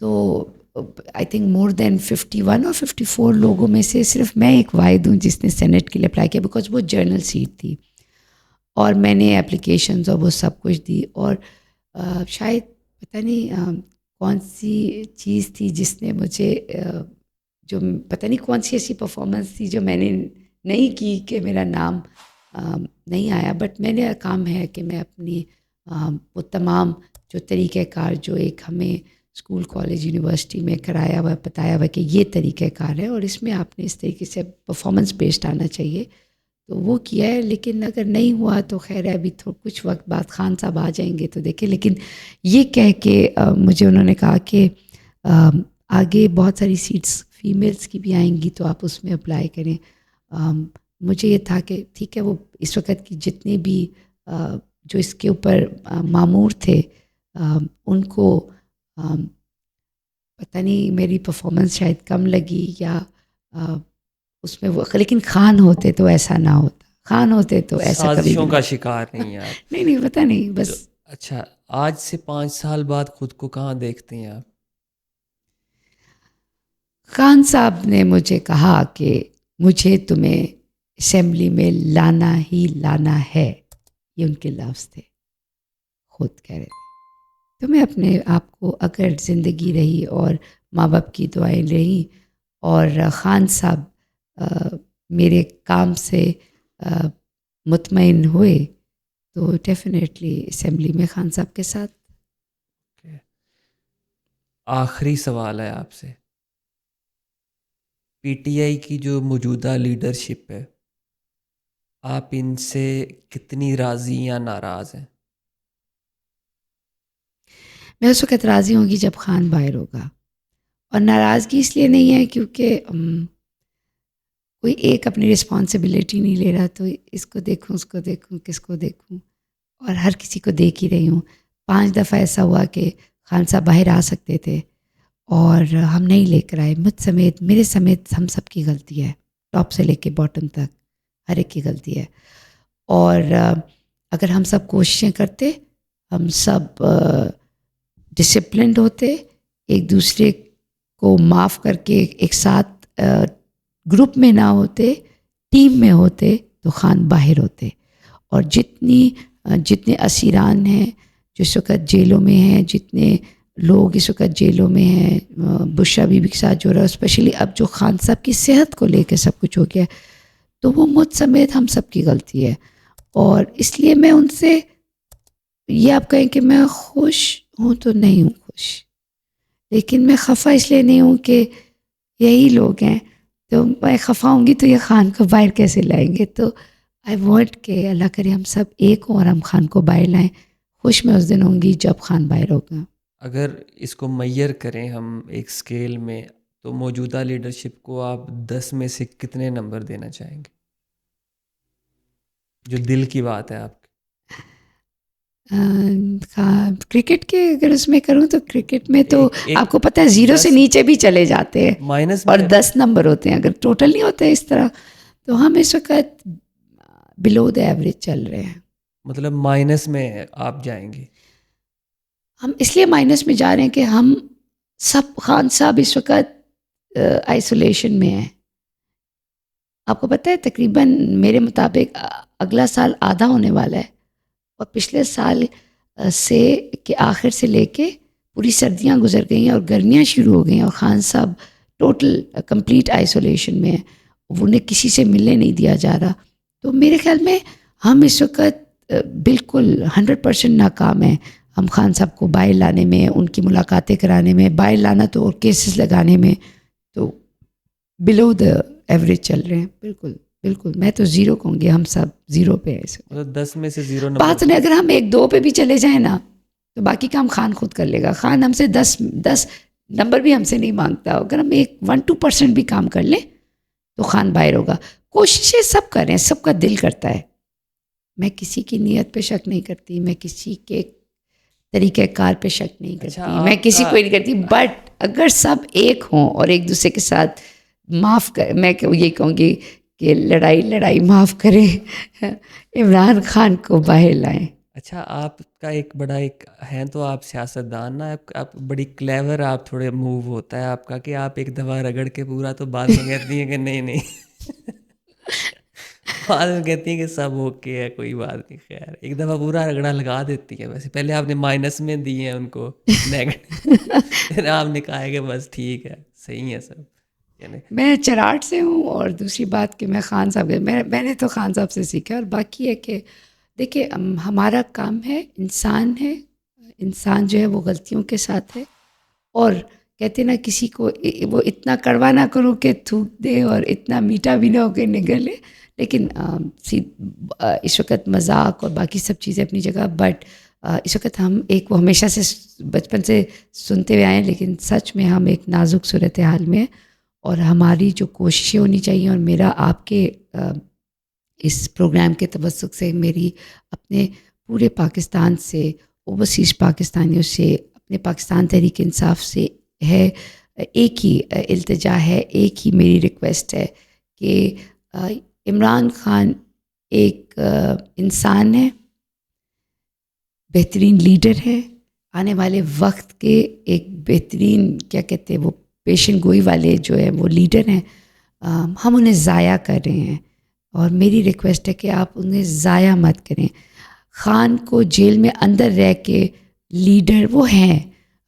تو آئی تھنک مور دین 51 اور 54 لوگوں میں سے صرف میں ایک واحد ہوں جس نے سینٹ کے لیے اپلائی کیا، بیکاز وہ جرنل سیٹ تھی اور میں نے اپلیکیشنز اور وہ سب کچھ دی. اور شاید پتہ نہیں کون سی چیز تھی جس نے مجھے جو پتہ نہیں کون سی ایسی پرفارمنس تھی جو میں نے نہیں کی کہ میرا نام نہیں آیا. بٹ میں نے کام ہے کہ میں اپنی وہ تمام جو طریقہ کار جو ایک ہمیں اسکول کالج یونیورسٹی میں کرایا ہوا بتایا ہوا کہ یہ طریقہ کار ہے اور اس میں آپ نے اس طریقے سے پرفارمنس بیسڈ آنا چاہیے، تو وہ کیا ہے. لیکن اگر نہیں ہوا تو خیر ہے، ابھی کچھ وقت بعد خان صاحب آ جائیں گے تو دیکھیں. لیکن یہ کہہ کے مجھے انہوں نے کہا کہ آگے بہت ساری سیٹس فیمیلس کی بھی آئیں گی تو آپ اس میں اپلائی کریں. مجھے یہ تھا کہ ٹھیک ہے، وہ اس وقت کی جتنے بھی جو اس کے اوپر مامور تھے ان کو پتہ نہیں میری پرفارمنس شاید کم لگی یا اس میں وہ، لیکن خان ہوتے تو ایسا نہ ہوتا، خان ہوتے تو ایسا کبھی بھی سازشوں نہیں. کا شکار نہیں ہیں آپ. نہیں پتہ نہیں بس. اچھا، آج سے 5 سال بعد خود کو کہاں دیکھتے ہیں آپ؟ خان صاحب نے مجھے کہا کہ مجھے تمہیں اسمبلی میں لانا ہی لانا ہے، یہ ان کے لفظ تھے، خود کہہ رہے تھے. تو میں اپنے آپ کو، اگر زندگی رہی اور ماں باپ کی دعائیں رہی اور خان صاحب میرے کام سے مطمئن ہوئے تو ڈیفینیٹلی اسمبلی میں خان صاحب کے ساتھ. آخری سوال ہے آپ سے، پی ٹی آئی کی جو موجودہ لیڈرشپ ہے، آپ ان سے کتنی راضی یا ناراض ہیں؟ میں اس وقت راضی ہوں گی جب خان باہر ہوگا، اور ناراضگی اس لیے نہیں ہے کیونکہ کوئی ایک اپنی رسپانسبلٹی نہیں لے رہا، تو اس کو دیکھوں اس کو دیکھوں کس کو دیکھوں، اور ہر کسی کو دیکھ ہی رہی ہوں. 5 دفعہ ایسا ہوا کہ خان صاحب باہر آ سکتے تھے اور ہم نہیں لے کر آئے. مجھ سمیت، میرے سمیت ہم سب کی غلطی ہے، ٹاپ سے لے کے باٹم تک ہر ایک کی غلطی ہے. اور اگر ہم سب کوششیں کرتے، ہم سب ڈسپلنڈ ہوتے، ایک دوسرے کو معاف کر کے ایک ساتھ گروپ میں نہ ہوتے، ٹیم میں ہوتے، تو خان باہر ہوتے. اور جتنے اسیران ہیں جو اس وقت جیلوں میں ہیں، جتنے لوگ اس وقت جیلوں میں ہیں، بشرا بیوی کے ساتھ جو رہا، اسپیشلی اب جو خان صاحب کی صحت کو لے کے سب کچھ ہو گیا، تو وہ مجھ سمیت ہم سب کی غلطی ہے. اور اس لیے میں ان سے، یہ آپ کہیں کہ میں خوش ہوں تو نہیں ہوں خوش، لیکن میں خفا اس لیے نہیں ہوں کہ یہی لوگ ہیں، تو میں خفا ہوں گی تو یہ خان کو باہر کیسے لائیں گے. تو آئی وانٹ کہ اللہ کرے ہم سب ایک ہوں اور ہم خان کو باہر لائیں. خوش میں اس دن ہوں گی جب خان باہر ہوگا. اگر اس کو میئر کریں ہم ایک اسکیل میں، تو موجودہ لیڈرشپ کو آپ 10 میں سے کتنے نمبر دینا چاہیں گے؟ جو دل کی بات ہے آپ کی. کرکٹ کے اگر اس میں کروں تو کرکٹ میں تو ایک آپ کو پتہ ہے 0 سے 10 نیچے بھی چلے جاتے ہیں مائنس اور میں 10 نمبر ہوتے ہیں. اگر ٹوٹل نہیں ہوتے اس طرح تو ہم اس وقت بلو دا ایوریج چل رہے ہیں. مطلب مائنس میں آپ جائیں گے؟ ہم اس لیے مائنس میں جا رہے ہیں کہ ہم سب، خان صاحب اس وقت آئسولیشن میں ہیں. آپ کو پتہ ہے تقریباً میرے مطابق اگلا سال آدھا ہونے والا ہے، اور پچھلے سال سے کے آخر سے لے کے پوری سردیاں گزر گئی ہیں اور گرمیاں شروع ہو گئی ہیں، اور خان صاحب ٹوٹل کمپلیٹ آئسولیشن میں ہیں. انہیں کسی سے ملنے نہیں دیا جا رہا. تو میرے خیال میں ہم اس وقت بالکل 100% ناکام ہیں. ہم خان صاحب کو باہر لانے میں، ان کی ملاقاتیں کرانے میں، باہر لانا تو اور کیسز لگانے میں تو بلو دا ایوریج چل رہے ہیں. بالکل میں تو 0 کہوں گی، ہم سب 0 پہ ہیں. مطلب 10 میں سے 0 نمبر. بات نہیں، اگر ہم 1-2 پہ بھی چلے جائیں نا تو باقی کام خان خود کر لے گا. خان ہم سے 10 نمبر بھی ہم سے نہیں مانگتا. اگر ہم 1-2% بھی کام کر لیں تو خان باہر ہوگا. کوششیں سب کر رہے ہیں، سب کا دل کرتا ہے. میں کسی کی نیت پہ شک نہیں کرتی، میں کسی کے طریقہ کار پہ شک نہیں اچھا کرتی، میں آپ کسی کا کو نہیں کرتی، بٹ اگر سب ایک ہوں اور ایک دوسرے کے ساتھ معاف کر، میں یہ کہوں گی کہ لڑائی معاف کریں، عمران خان کو باہر لائیں. اچھا آپ کا ایک بڑا ایک ہیں تو آپ سیاستدان نا، آپ بڑی کلیور، آپ تھوڑے موو ہوتا ہے آپ کا کہ آپ ایک دفعہ رگڑ کے پورا تو بعد میں کہتی ہیں کہ نہیں نہیں بعد میں کہتی ہیں کہ سب اوکے ہے کوئی بات نہیں، خیر ایک دفعہ پورا رگڑا لگا دیتی ہے. ویسے پہلے آپ نے مائنس میں دی ہیں ان کو نیگیٹو، پھر آپ نے کہا ہے کہ بس ٹھیک ہے صحیح ہے سب. یعنی میں چراٹ سے ہوں، اور دوسری بات کہ میں خان صاحب میں نے تو خان صاحب سے سیکھا. اور باقی ہے کہ دیکھیے ہمارا کام ہے، انسان ہے، انسان جو ہے وہ غلطیوں کے ساتھ ہے. اور کہتے نا کسی کو وہ اتنا کڑوا نہ کرو کہ تھوک دے اور اتنا میٹھا بھی نہ ہو کہ نگلے. لیکن اس وقت مذاق اور باقی سب چیزیں اپنی جگہ، بٹ اس وقت ہم ایک وہ ہمیشہ سے بچپن سے سنتے ہوئے آئے ہیں، لیکن سچ میں ہم ایک نازک صورتحال میں ہیں. اور ہماری جو کوششیں ہونی چاہیے، اور میرا آپ کے اس پروگرام کے توسط سے میری اپنے پورے پاکستان سے، اوورسیز پاکستانیوں سے، اپنے پاکستان تحریک انصاف سے ہے، ایک ہی التجا ہے، ایک ہی میری ریکویسٹ ہے کہ عمران خان ایک انسان ہے، بہترین لیڈر ہے، آنے والے وقت کے ایک بہترین کیا کہتے ہیں وہ پیشن گوئی والے جو ہے وہ لیڈر ہیں. ہم انہیں ضائع کر رہے ہیں، اور میری ریکویسٹ ہے کہ آپ انہیں ضائع مت کریں. خان کو جیل میں اندر رہ کے لیڈر وہ ہیں،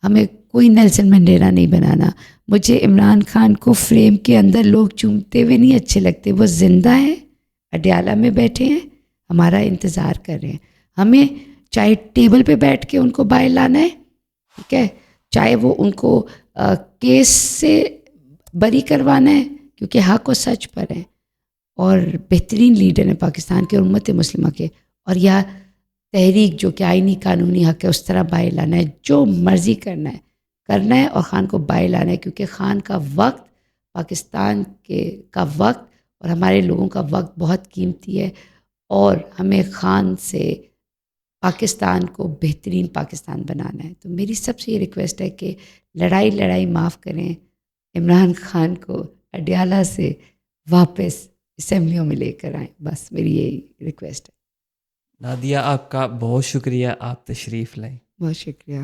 ہمیں کوئی نیلسن منڈیلا نہیں بنانا. مجھے عمران خان کو فریم کے اندر لوگ چومتے ہوئے نہیں اچھے لگتے، وہ زندہ ہیں، اڈیالہ میں بیٹھے ہیں، ہمارا انتظار کر رہے ہیں. ہمیں چاہے ٹیبل پہ بیٹھ کے ان کو باہر لانا ہے، ٹھیک ہے، چاہے وہ ان کو کیس سے بری کروانا ہے کیونکہ حق و سچ پر ہیں اور بہترین لیڈر ہیں پاکستان کے، امت مسلمہ کے. اور یا تحریک جو کہ آئینی قانونی حق ہے اس طرح باہر لانا ہے، جو مرضی کرنا ہے اور خان کو باہر لانا ہے. کیونکہ خان کا وقت، پاکستان کا وقت اور ہمارے لوگوں کا وقت بہت قیمتی ہے، اور ہمیں خان سے پاکستان کو بہترین پاکستان بنانا ہے. تو میری سب سے یہ ریکویسٹ ہے کہ لڑائی معاف کریں، عمران خان کو اڈیالہ سے واپس اسمبلیوں میں لے کر آئیں. بس میری یہی ریکویسٹ ہے. نادیہ آپ کا بہت شکریہ، آپ تشریف لائیں. بہت شکریہ.